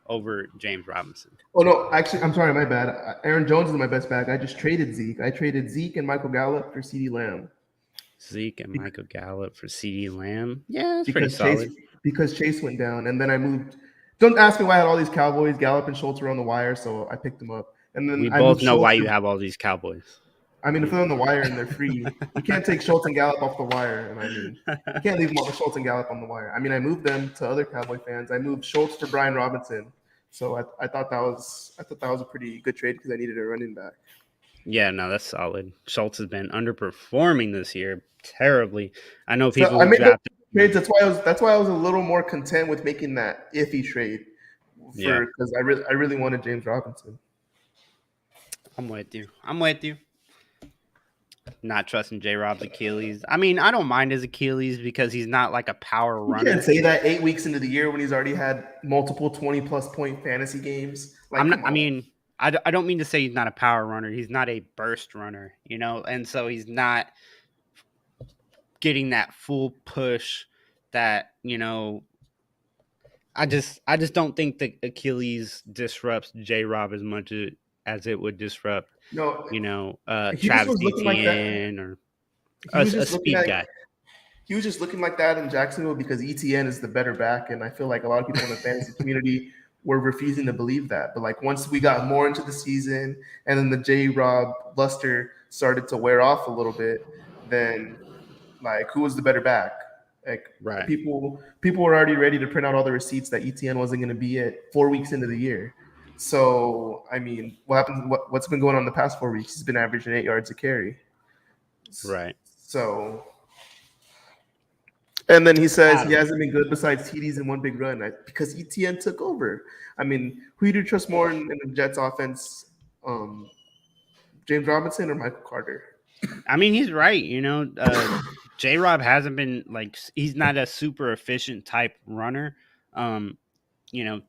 over James Robinson. Oh no, actually, I'm sorry, my bad. Aaron Jones is my best back. I just traded Zeke. I traded Zeke and Michael Gallup for CeeDee Lamb Zeke and Michael Gallup for CD Lamb. Yeah, that's pretty because Chase solid. because Chase went down, and then I moved. Don't ask me why I had all these Cowboys. Gallup and Schultz were on the wire, so I picked them up, and then We I moved both know why Schultz. you have all these Cowboys. I mean, if they're on the wire and they're free, you can't take Schultz and Gallup off the wire. And I mean, you can't leave Schultz and Gallup on the wire. I mean, I moved them to other Cowboy fans. I moved Schultz for Brian Robinson, so I thought that was a pretty good trade because I needed a running back. Yeah, no, that's solid. Schultz has been underperforming this year terribly. I know So people I who made those drafted trades. him. That's why I was a little more content with making that iffy trade Yeah, for because I really wanted James Robinson. I'm with you. I'm with you. Not trusting J Rob's Achilles. I mean, I don't mind his Achilles because he's not like a power You can't runner. say that 8 weeks into the year when he's already had multiple 20+ point fantasy games. Like, I'm not. come I on. mean, I don't mean to say he's not a power runner. He's not a burst runner, and so he's not getting that full push that I just don't think the Achilles disrupts J Rob as much as it would disrupt, No, he just Travis was looking like that. Etienne or He was a just looking speed at guy. he was just looking like that in Jacksonville because ETN is the better back, and I feel like a lot of people in the fantasy community were refusing to believe that. But like once we got more into the season, and then the J Rob luster started to wear off a little bit, then like who was the better back? Like Right. people were already ready to print out all the receipts that ETN wasn't going to be it 4 weeks into the year. So I mean, what happened? What's been going on the past 4 weeks? He's been averaging 8 yards a carry. Right. So, and then he says I he don't know. hasn't been good besides TDs in one big run because ETN took over. I mean, who do you trust more in the Jets offense, um, James Robinson or Michael Carter? I mean, he's right. J Rob hasn't been like he's not a super efficient type runner. Um,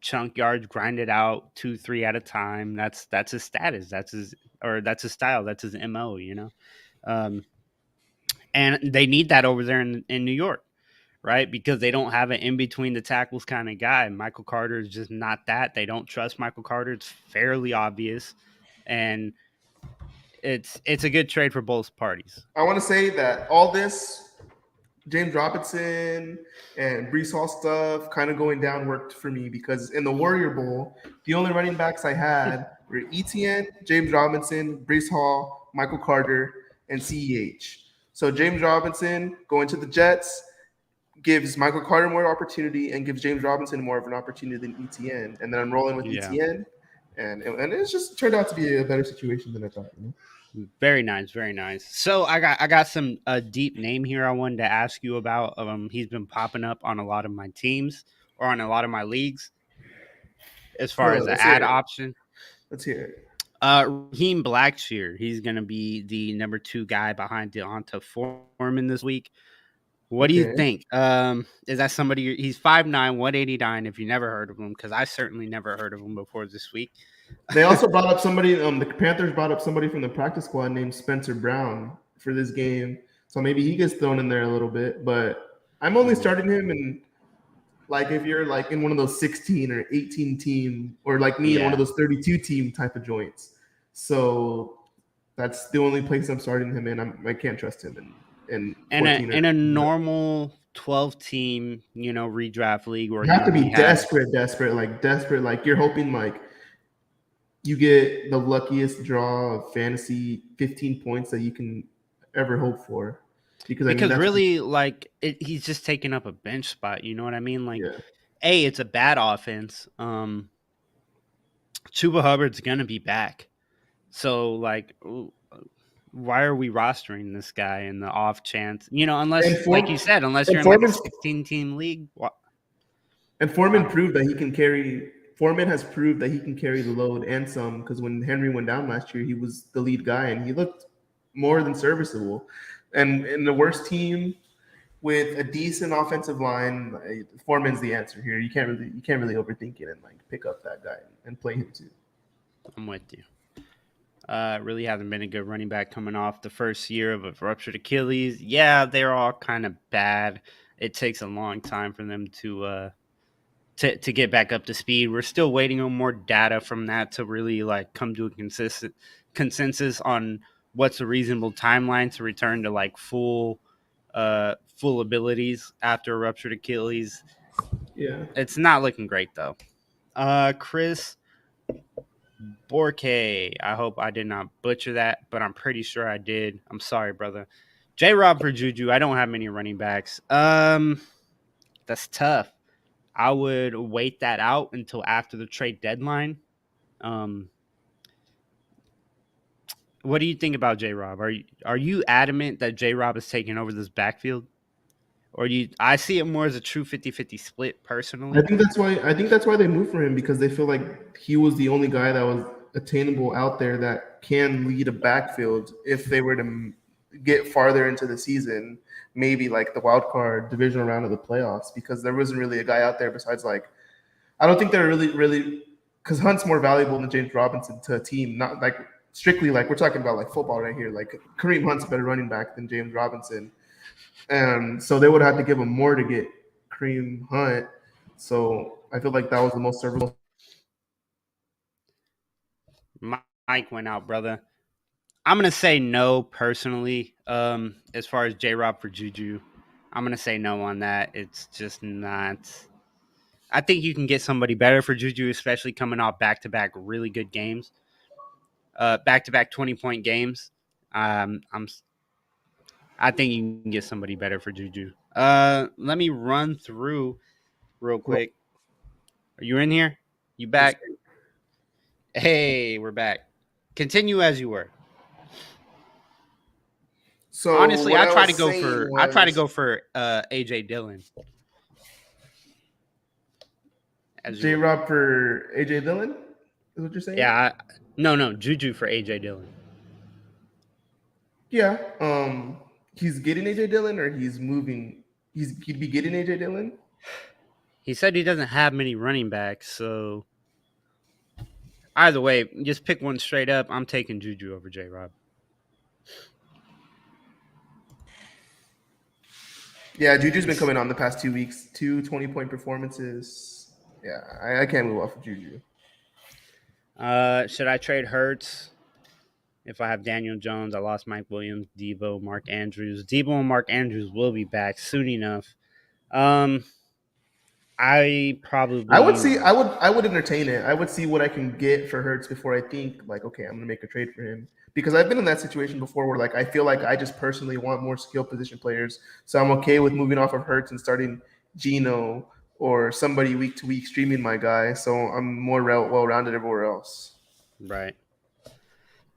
chunk yards, grind it out 2, 3 at a time. That's his status. That's his style. That's his mo. Um, and they need that over there in New York, right? Because they don't have an in between the tackles kind of guy. Michael Carter is just not that. They don't trust Michael Carter. It's fairly obvious, and it's a good trade for both parties. I want to say that all this James Robinson and Brees Hall stuff kind of going down worked for me because in the Warrior Bowl, the only running backs I had were ETN, James Robinson, Brees Hall, Michael Carter, and CEH. So James Robinson going to the Jets gives Michael Carter more opportunity and gives James Robinson more of an opportunity than ETN. And then I'm rolling with Yeah. ETN. And it's just turned out to be a better situation than I thought. Very nice, very nice. So I got some deep name here I wanted to ask you about. He's been popping up on a lot of my teams or on a lot of my leagues as far as the Let's hear ad it. option. Let's hear it. Raheem Blackshear, he's gonna be the number 2 guy behind Deonta Foreman this week. What do you Okay. think? Is that somebody? He's 5'9", 189. If you never heard of him, because I certainly never heard of him before this week. They also brought up somebody. The Panthers brought up somebody from the practice squad named Spencer Brown for this game, so maybe he gets thrown in there a little bit. But I'm only starting him, and like if you're like in one of those 16 or 18 team, or like me in one of Yeah, those 32 team type of joints. So that's the only place I'm starting him in. I can't trust him in in a 14 or. in a normal 12 team, redraft league where You have you to only be have desperate. Like you're hoping like you get the luckiest draw of fantasy 15 points that you can ever hope for. Because I mean because that's really like he's just taking up a bench spot. You know what I mean? Like, yeah. it's a bad offense. Chuba Hubbard's gonna be back, so like, why are we rostering this guy in the off chance? And Unless, like you said, unless and you're in like a Foreman's 16-team league. and Foreman proved that he can carry. Foreman has proved that he can carry the load and some because when Henry went down last year, he was the lead guy and he looked more than serviceable. And in the worst team with a decent offensive line, Foreman's the answer here. You can't really overthink it and like pick up that guy and play him too. I'm with you. Really hasn't been a good running back coming off the first year of a ruptured Achilles. Yeah, they're all kind of bad. It takes a long time for them to get back up to speed. We're still waiting on more data from that to really like come to a consistent consensus on what's a reasonable timeline to return to like full abilities after a ruptured Achilles. Yeah. It's not looking great though. Chris Borke. I hope I did not butcher that, but I'm pretty sure I did. I'm sorry, brother. J Rob for Juju. I don't have many running backs. That's tough. I would wait that out until after the trade deadline. Um, what do you think about J Rob? Are you adamant that J Rob is taking over this backfield? Or do you I see it more as a true 50-50 split I personally. think that's why they moved for him because they feel like he was the only guy that was attainable out there that can lead a backfield if they were to get farther into the season, maybe like the wild card divisional round of the playoffs, because there wasn't really a guy out there besides like I don't think they're really because Hunt's more valuable than James Robinson to a team, not like strictly like we're talking about like football right here. Like Kareem Hunt's a better running back than James Robinson. And so they would have to give him more to get Kareem Hunt. So I feel like that was the most serviceable. Mike went out, brother. I'm gonna say no personally. As far as J Rob for Juju, I'm gonna say no on that. It's just not. I think you can get somebody better for Juju, especially coming off back to back really good games, back to back 20-point games. I'm. I think you can get somebody better for Juju. Let me run through real quick. Are you in here? You back? Hey, we're back. Continue as you were. So Honestly, what I I try was to go saying for I try to was go for AJ Dillon as you J were. Rob for AJ Dillon. Is what you're saying? Yeah, no, Juju for AJ Dillon. Yeah. He's getting AJ Dillon, or he's moving. He'd be getting AJ Dillon. He said he doesn't have many running backs, so either way, just pick one straight up. I'm taking Juju over J Rob. Yeah, Juju's been coming on the past 2 weeks. 20-point performances. Yeah, I can't move off of Juju. Should I trade Hurts if I have Daniel Jones? I lost Mike Williams, Debo, Mark Andrews. Debo and Mark Andrews will be back soon enough. Um, I I would probably see. I would entertain it. I would see what I can get for Hurts before I think like, okay, I'm gonna make a trade for him, because I've been in that situation before where like I feel like I just personally want more skill position players, so I'm okay with moving off of Hurts and starting Geno or somebody week to week streaming my guy. So I'm more well rounded everywhere else. right.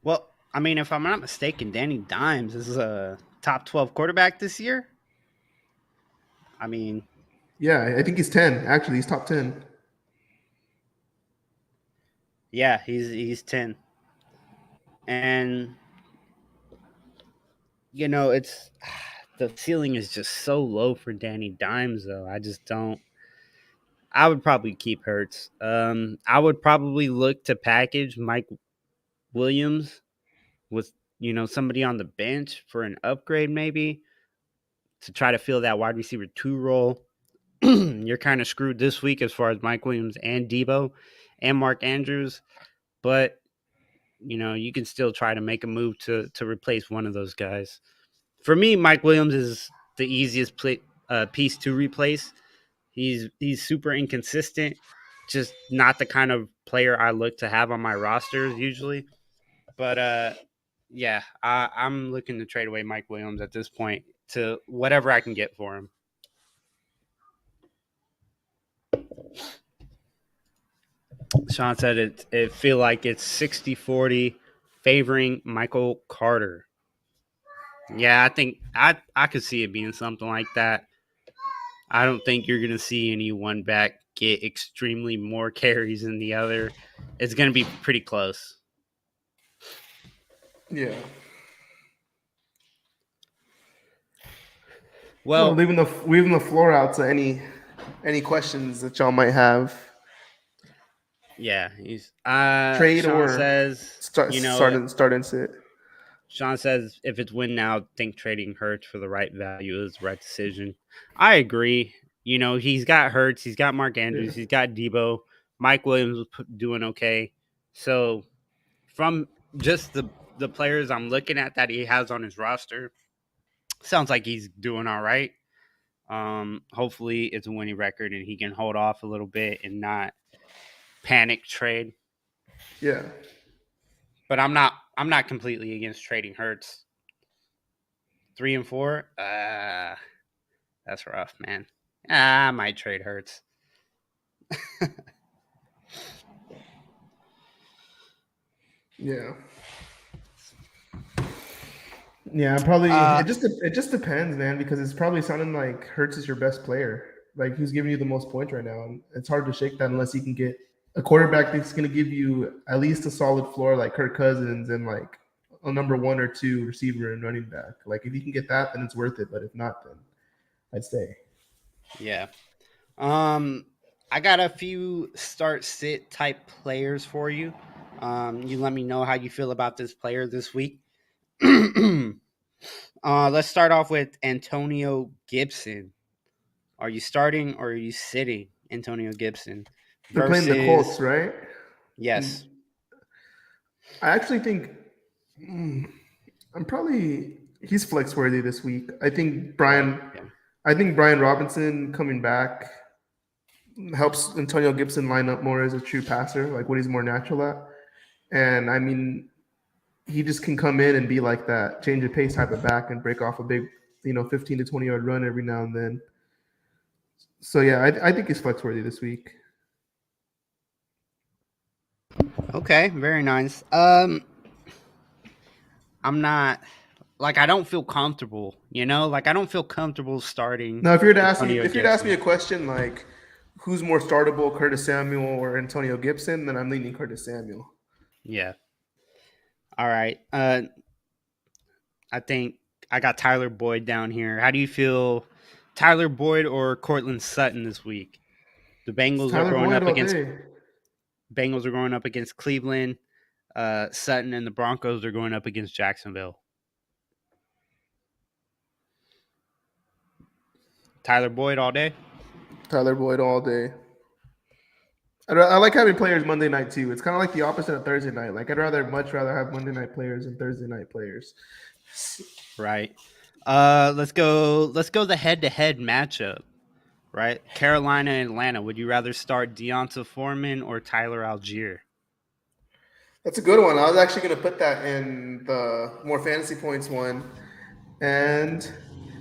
Well, I mean, if I'm not mistaken, Danny Dimes is a top 12 quarterback this year. I mean, Yeah, I think he's 10. Actually, he's top 10. yeah, he's 10. And it's the ceiling is just so low for Danny Dimes though. I just don't I would probably keep Hurts. I would probably look to package Mike Williams with somebody on the bench for an upgrade maybe to try to fill that wide receiver 2 role. You're kind of screwed this week as far as Mike Williams and Debo and Mark Andrews, but you can still try to make a move to replace one of those guys. For me, Mike Williams is the easiest piece to replace. He's super inconsistent, just not the kind of player I look to have on my rosters usually. But yeah, I'm looking to trade away Mike Williams at this point to whatever I can get for him. Sean said it feel like it's 60-40 favoring Michael Carter. Yeah, I think I could see it being something like that. I don't think you're going to see any one back get extremely more carries than the other. It's going to be pretty close. Yeah. Well, Well, leaving the floor out to any questions that y'all might have. yeah, he's Trade Sean or says, start and sit. Sean says if it's win now, think trading Hurts for the right value is the right decision. I agree. He's got Hurts, he's got Mark Yeah. Andrews, he's got Debo. Mike Williams was doing okay. So from just the players I'm looking at that he has on his roster, sounds like he's doing all right. Hopefully it's a winning record and he can hold off a little bit and not panic trade. Yeah. But I'm not completely against trading Hurts. 3 and 4, that's rough, man. I might trade Hurts. Yeah. Yeah, probably. uh, It just depends, man, because it's probably sounding like Hertz is your best player. Like he's giving you the most points right now, and it's hard to shake that unless you can get a quarterback that's going to give you at least a solid floor like Kirk Cousins and like a number 1 or 2 receiver and running back. Like if you can get that, then it's worth it. But if not, then I'd stay. yeah. I got a few start sit type players for you. You let me know how you feel about this player this week. Let's start off with Antonio Gibson. Are you starting or are you sitting? Antonio Gibson They're playing the Colts, versus right? yes, And I actually think mm, I'm probably he's flex worthy this week. right, yeah, I think Brian Robinson coming back helps Antonio Gibson line up more as a true passer, like what he's more natural at. And I mean, he just can come in and be like that change of pace type of back and break off a big, 15 to 20 yard run every now and then. So yeah, I think he's flex worthy this week. okay, very nice. I'm not like I don't feel comfortable, like I don't feel comfortable starting Now, Antonio if you're to ask me Gibson. a question like who's more startable, Curtis Samuel or Antonio Gibson, then I'm leaning Curtis Samuel. Yeah. All right. I think I got Tyler Boyd down here. How do you feel, Tyler Boyd or Cortland Sutton this week? The It's Bengals are Tyler going Boyd up all against day. Cleveland. Sutton and the Broncos are going up against Jacksonville. Tyler Boyd all day. Tyler Boyd all day. I like having players Monday night too. It's kind of like the opposite of Thursday night. Like much rather have Monday night players than Thursday night players. Right. Let's go. Let's go the head-to-head matchup. Right. Carolina and Atlanta. Would you rather start Deonta Foreman or Tyler Algier? That's a good one. I was actually going to put that in the more fantasy points one, and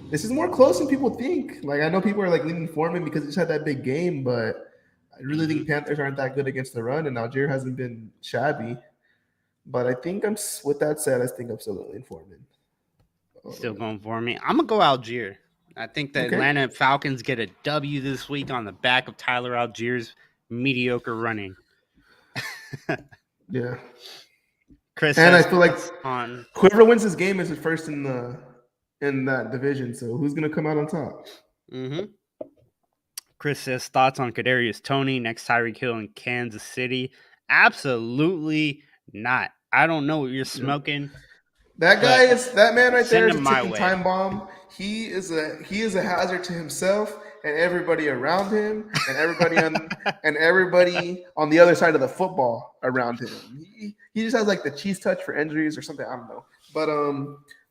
this is more close than people think. Like I know people are like leaning Foreman because he just had that big game, but I really Mm-hmm. think Panthers aren't that good against the run, and Algier hasn't been shabby. But I think with that said, I think I'm still leaning Foreman. Still going for me. I'm gonna go Algier. I think the Okay. Atlanta Falcons get a W this week on the back of Tyler Algier's mediocre running. Yeah. Chris And I says feel like thoughts on. whoever wins this game is the first in that division. So who's gonna come out on top? Mm-hmm. Chris says thoughts on Kadarius Toney next Tyreek Hill in Kansas City. Absolutely not. I don't know what you're No. smoking, but That man right there send is him a my ticking way. time bomb. He is a hazard to himself and everybody around him and everybody on the other side of the football around him. He just has like the cheese touch for injuries or something. I don't know. But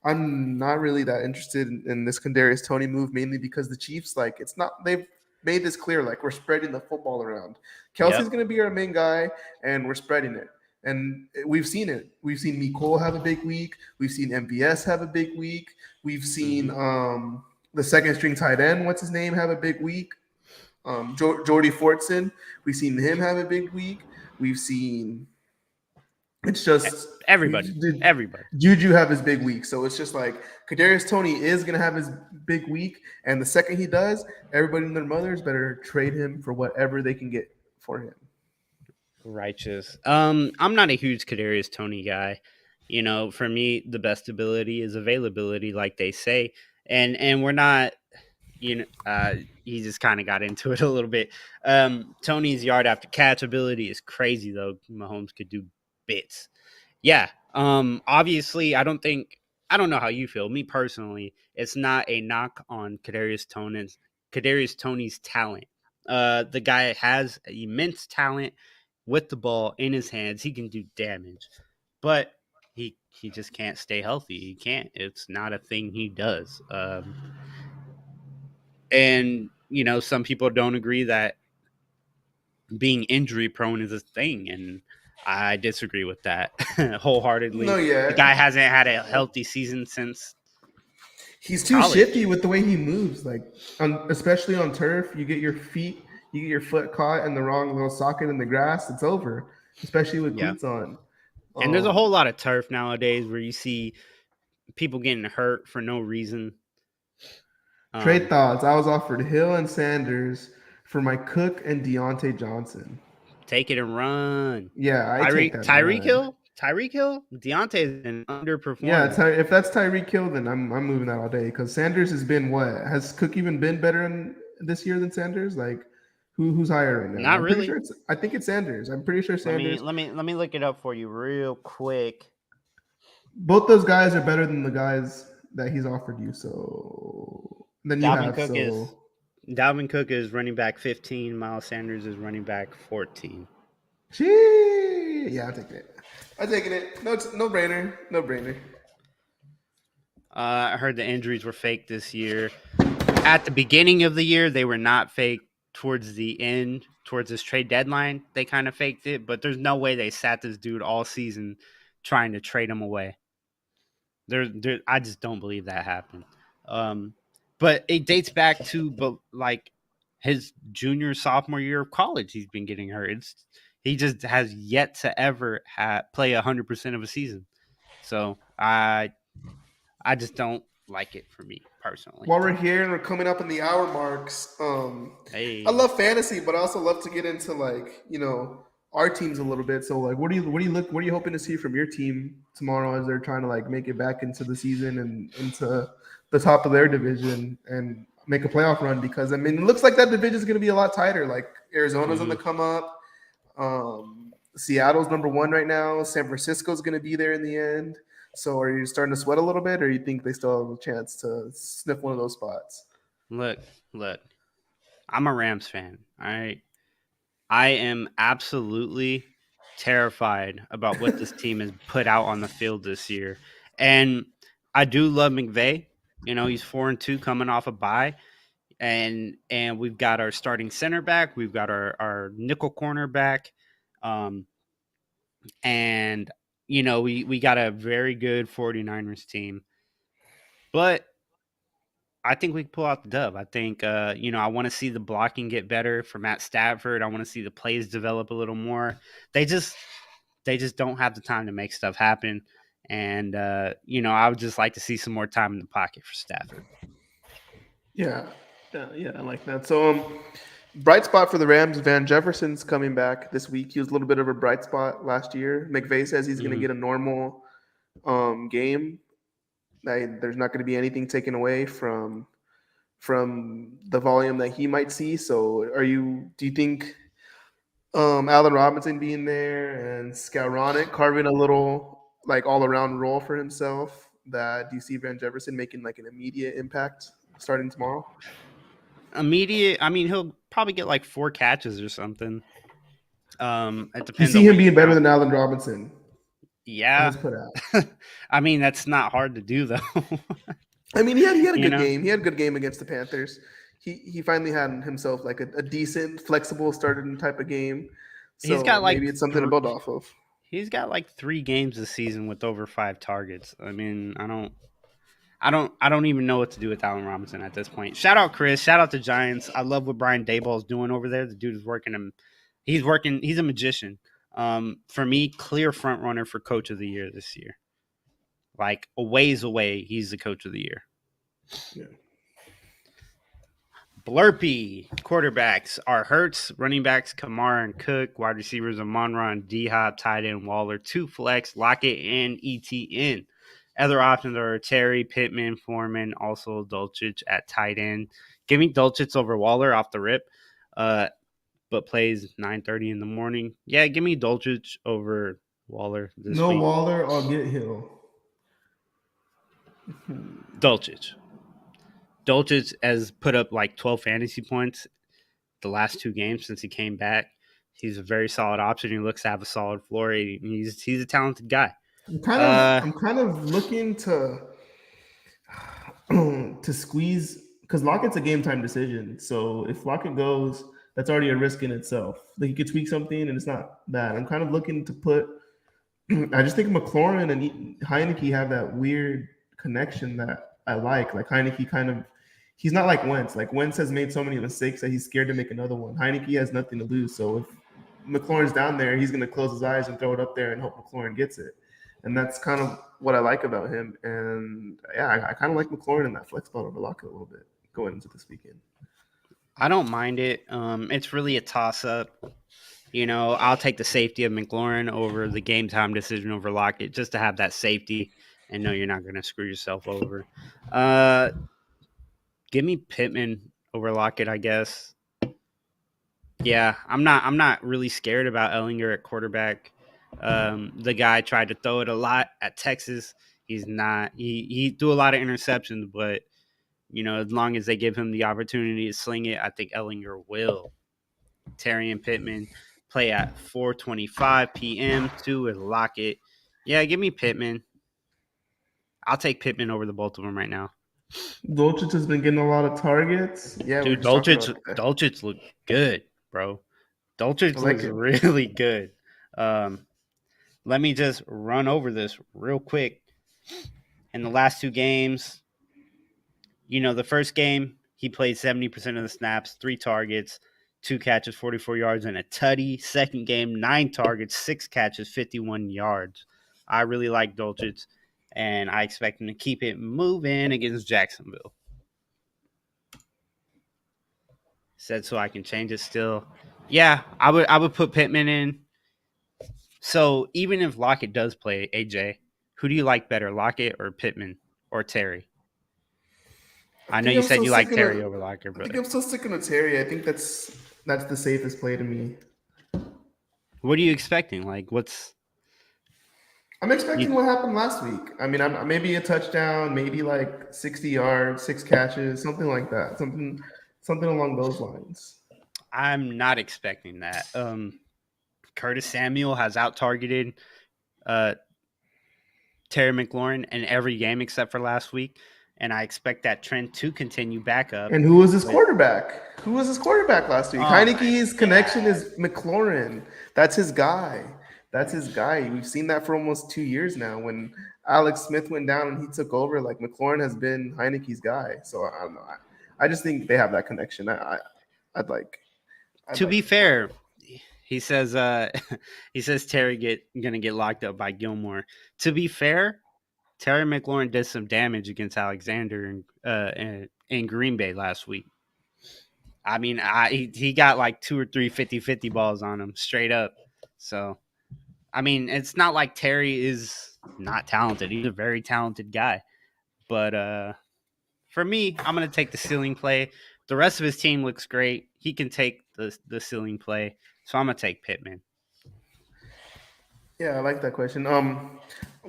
I'm not really that interested in this Kadarius Toney move mainly because the Chiefs like it's not they've made this clear like we're spreading the football around. Kelsey's Yep. going to be our main guy and we're spreading it. And we've seen it. We've seen Nicole have a big week. We've seen MVS have a big week. We've seen the second string tight end, what's his name, have a big week. Jordy Fortson, we've seen him have a big week. We've seen it's just Everybody. Everybody. Juju have his big week. So it's just like Kadarius Toney is gonna have his big week, and the second he does, everybody and their mothers better trade him for whatever they can get for him. Righteous. I'm not a huge Kadarius Toney guy. For me, the best ability is availability, like they say, and we're not. He just kind of got into it a little bit. Tony's yard after catch ability is crazy though. Mahomes could do bits. Yeah. Obviously, I don't know how you feel. Me personally, it's not a knock on Kadarius Toney's talent. The guy has immense talent with the ball in his hands. He can do damage, but he just can't stay healthy. He can't. It's not a thing he does. And some people don't agree that being injury prone is a thing, and I disagree with that No, wholeheartedly. The yeah. guy hasn't had a healthy season since He's too shifty college. with the way he moves. Like, especially on turf, you get your foot caught in the wrong little socket in the grass. It's over. Especially with Yeah. cleats on. And there's a whole Um, lot of turf nowadays where you see people getting hurt for no reason. Trade Um, thoughts. I was offered Hill and Sanders for my Cook and Deontay Johnson. Take it and run. Yeah, I take that and run. Tyreek Hill, Deontay's been Yeah, underperforming. if that's Tyreek Hill, then I'm moving that all day because Sanders has been what has Cook even been better this year than Sanders? Like, who's higher right now? Not really. I think it's Sanders. I'm pretty sure Let me Sanders. let me let me look it up for you real quick. Both those guys are better than the guys that he's offered you. So then you Dalvin have Cook is so Dalvin Cook is running back 15. Miles Sanders is running back 14. Gee, yeah, I'm taking it. I'm taking it. No brainer. No brainer. I heard the injuries were fake this year. At the beginning of the year, they were not fake. Towards the end, towards this trade deadline, they kind of faked it. But there's no way they sat this dude all season trying to trade him away. I just don't believe that happened. Um, but it dates back to like his junior sophomore year of college. He's been getting hurt. He just has yet to ever play 100% of a season. So I just don't like it for me personally. While we're here and we're coming up in the hour marks, I Hey, love fantasy, but I also love to get into like our teams a little bit. So like, what are you hoping to see from your team tomorrow as they're trying to like make it back into the season and into the top of their division and make a playoff run? Because I mean, it looks like that division is going to be a lot tighter. Like Arizona's on the mm-hmm. come up. Seattle's number one right now. San Francisco's going to be there in the end. So are you starting to sweat a little bit, or you think they still have a chance to sniff one of those spots? look, look. I'm a Rams fan. All right, I am absolutely terrified about what this team has put out on the field this year. And I do love McVay. He's 4-2 coming off a bye. And we've got our starting center back, we've got our nickel corner back. And we got a very good 49ers team. But I think we can pull out the dub. I think, I want to see the blocking get better for Matt Stafford. I want to see the plays develop a little more. They just don't have the time to make stuff happen. And, I would just like to see some more time in the pocket for Stafford. Yeah, yeah, I like that. So, bright spot for the Rams. Van Jefferson's coming back this week. He was a little bit of a bright spot last year. McVay says he's going to Mm-hmm. get a normal game. There's not going to be anything taken away from the volume that he might see. So, do you think Allen Robinson being there and Skowronek carving a little like all around role for himself? That do you see Van Jefferson making like an immediate impact starting tomorrow? Immediate. I mean, he'll probably get like 4 catches or something. It You depends see on him what you being better count. than Allen Robinson on Yeah. his put out. I mean, that's not hard to do though. I mean, he had a you good know, game. He had a good game against the Panthers. He finally had himself like a decent, flexible starting type of game. he's So got maybe it's something to build off of. he's got like 3 games this season with over 5 targets. I mean, I don't even know what to do with Allen Robinson at this point. Shout out Chris. Shout out the Giants. I love what Brian Daboll is doing over there. The dude is working him. He's working. He's a magician. For me, clear front runner for coach of the year this year. Like a ways away, he's the coach of the year. Yeah. Blurpy quarterbacks are Hurts, running backs Kamara and Cook, wide receivers Amon-Ra and D-Hop, tight end Waller, 2 flex, Lockett and ETN. Other options are Terry, Pittman, Foreman, also Dulcich at tight end. Give me Dulcich over Waller off the rip, but plays 9:30 in the morning. Yeah, give me Dulcich over Waller this No week. Waller, I'll get Hill. Dulcich. Dulcich has put up like 12 fantasy points the last 2 games since he came back. He's a very solid option. He looks to have a solid floor. He's a talented guy. I'm kind of looking to to squeeze because Lockett's a game time decision. So if Lockett goes, that's already a risk in itself. Like you could tweak something and it's not bad. I'm kind of looking to put. I just think McLaurin and Heineke have that weird connection that I like. Like Heineke kind of, he's not like Wentz. Like Wentz has made so many mistakes that he's scared to make another one. Heineke has nothing to lose. So if McLaurin's down there, he's going to close his eyes and throw it up there and hope McLaurin gets it. And that's kind of what I like about him. And yeah, I kind of like McLaurin in that flex spot over Lockett a little bit going into this weekend. I don't mind it. It's really a toss up. I'll take the safety of McLaurin over the game time decision over Lockett just to have that safety and know you're not going to screw yourself over. Give me Pittman over Lockett, I guess. Yeah, I'm not really scared about Ellinger at quarterback. The guy tried to throw it a lot at Texas. He's not. He threw a lot of interceptions, but As long as they give him the opportunity to sling it, I think Ellinger will. Terry and Pittman play at 4:25 p.m. too with Lockett. Yeah, give me Pittman. I'll take Pittman over the both of them right now. Dolchich has been getting a lot of targets. Yeah, we were Dude, just talking Dolchich about that. Dolchich look good, bro. I Dolchich like looks it. really good. Um, Let me just run over this real quick. In the last two games, the first game, he played 70% of the snaps, 3 targets, 2 catches, 44 yards, and a tutty. Second game, 9 targets, 6 catches, 51 yards. I really like Dolchich, and I expect him to keep it moving against Jacksonville. Said so I can change it still. Yeah, I would put Pittman in. So even if Lockett does play, AJ, who do you like better, Lockett or Pittman or Terry? I know you said you like Terry over Lockett, I think but I'm still sticking with Terry. I think that's the safest play to me. what are you expecting? Like, what's I'm expecting you? what happened last week. I mean, maybe a touchdown, maybe like 60 yards, 6 catches, something like that. Something along those lines. I'm not expecting that. Curtis Samuel has out targeted uh, Terry McLaurin in every game except for last week, and I expect that trend to continue back up. And who was his With quarterback? Who was his quarterback last week? oh my Heineke's connection god, is McLaurin. That's his guy. That's his guy. We've seen that for almost 2 years now. When Alex Smith went down and he took over, like McLaurin has been Heineke's guy. So I don't know. I just think they have that connection. I'd like I'd to like be McLaurin. fair, he says he says Terry gonna get locked up by Gilmore. To be fair, Terry McLaurin did some damage against Alexander in Green Bay last week. I mean, he got like 2 or 3 50-50 balls on him straight up. So, I mean, it's not like Terry is not talented. He's a very talented guy. But for me, I'm going to take the ceiling play. The rest of his team looks great. He can take the ceiling play. So I'm going to take Pittman. Yeah, I like that question. I'm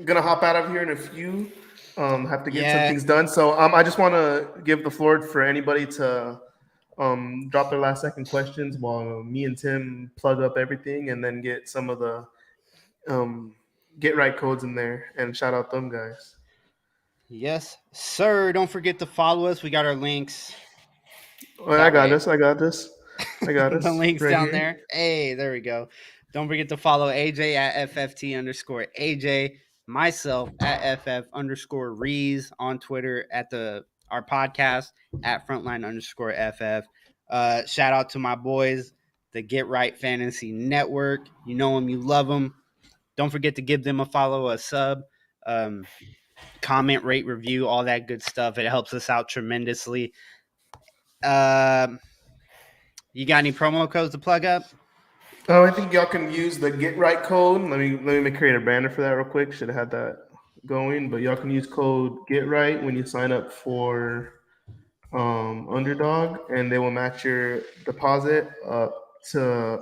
gonna hop out of here in a few. Have to get some Yeah. things done. So I just want to give the floor for anybody to drop their last second questions while me and Tim plug up everything and then get some of the um, get right codes in there and shout out them guys. Yes, sir. Don't forget to follow us. We got our links. Oh, I That got way, this. I got this. I got the this links right down here. there. Hey, there we go. Don't forget to follow AJ at FFT underscore AJ, myself at FF underscore Rees on Twitter, at our podcast at Frontline underscore FF. Shout out to my boys, the Get Right Fantasy Network. You know them, you love them. Don't forget to give them a follow, a sub, um, comment, rate, review, all that good stuff. It helps us out tremendously. Um, you got any promo codes to plug up? Oh, I think y'all can use the get right code. Let me create a banner for that real quick. Should have had that going, but y'all can use code get right when you sign up for underdog, and they will match your deposit up to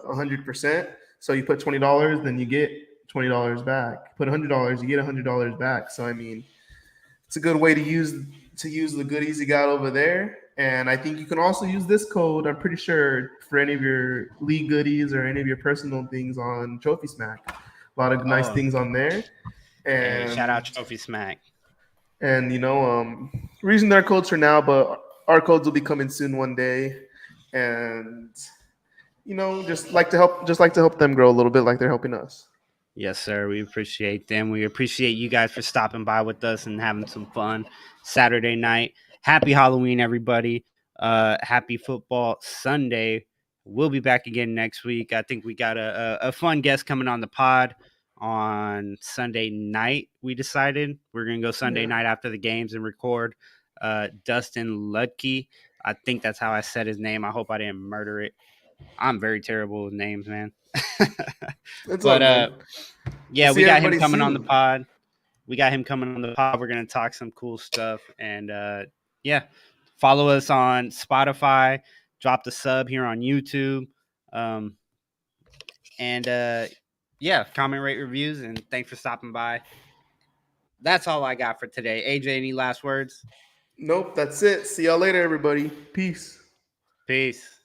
100%. So you put $20, then you get $20 back. Put $100, you get $100 back. So I mean, it's a good way to use the goodies you got over there. And I think you can also use this code, I'm pretty sure, for any of your league goodies or any of your personal things on Trophy Smack. A lot of nice Oh, things on there. hey, shout out And Trophy Smack. reason there are codes for now, but our codes will be coming soon one day. And just like to help them grow a little bit like they're helping us. Yes, sir. We appreciate them. We appreciate you guys for stopping by with us and having some fun Saturday night. Happy Halloween, everybody. Happy football Sunday. We'll be back again next week. I think we got a fun guest coming on the pod on Sunday night. We decided we're going to go Sunday Yeah. night after the games and record Dustin Ludke. I think that's how I said his name. I hope I didn't murder it. I'm very terrible with names, man. It's all but good. We'll yeah, we see got him everybody coming on the soon. pod. We got him coming on the pod. We're gonna talk some cool stuff, and yeah, follow us on Spotify. Drop the sub here on YouTube, um, and yeah, comment, rate, reviews, and thanks for stopping by. That's all I got for today. AJ, any last words? Nope, that's it. See y'all later, everybody. Peace. Peace.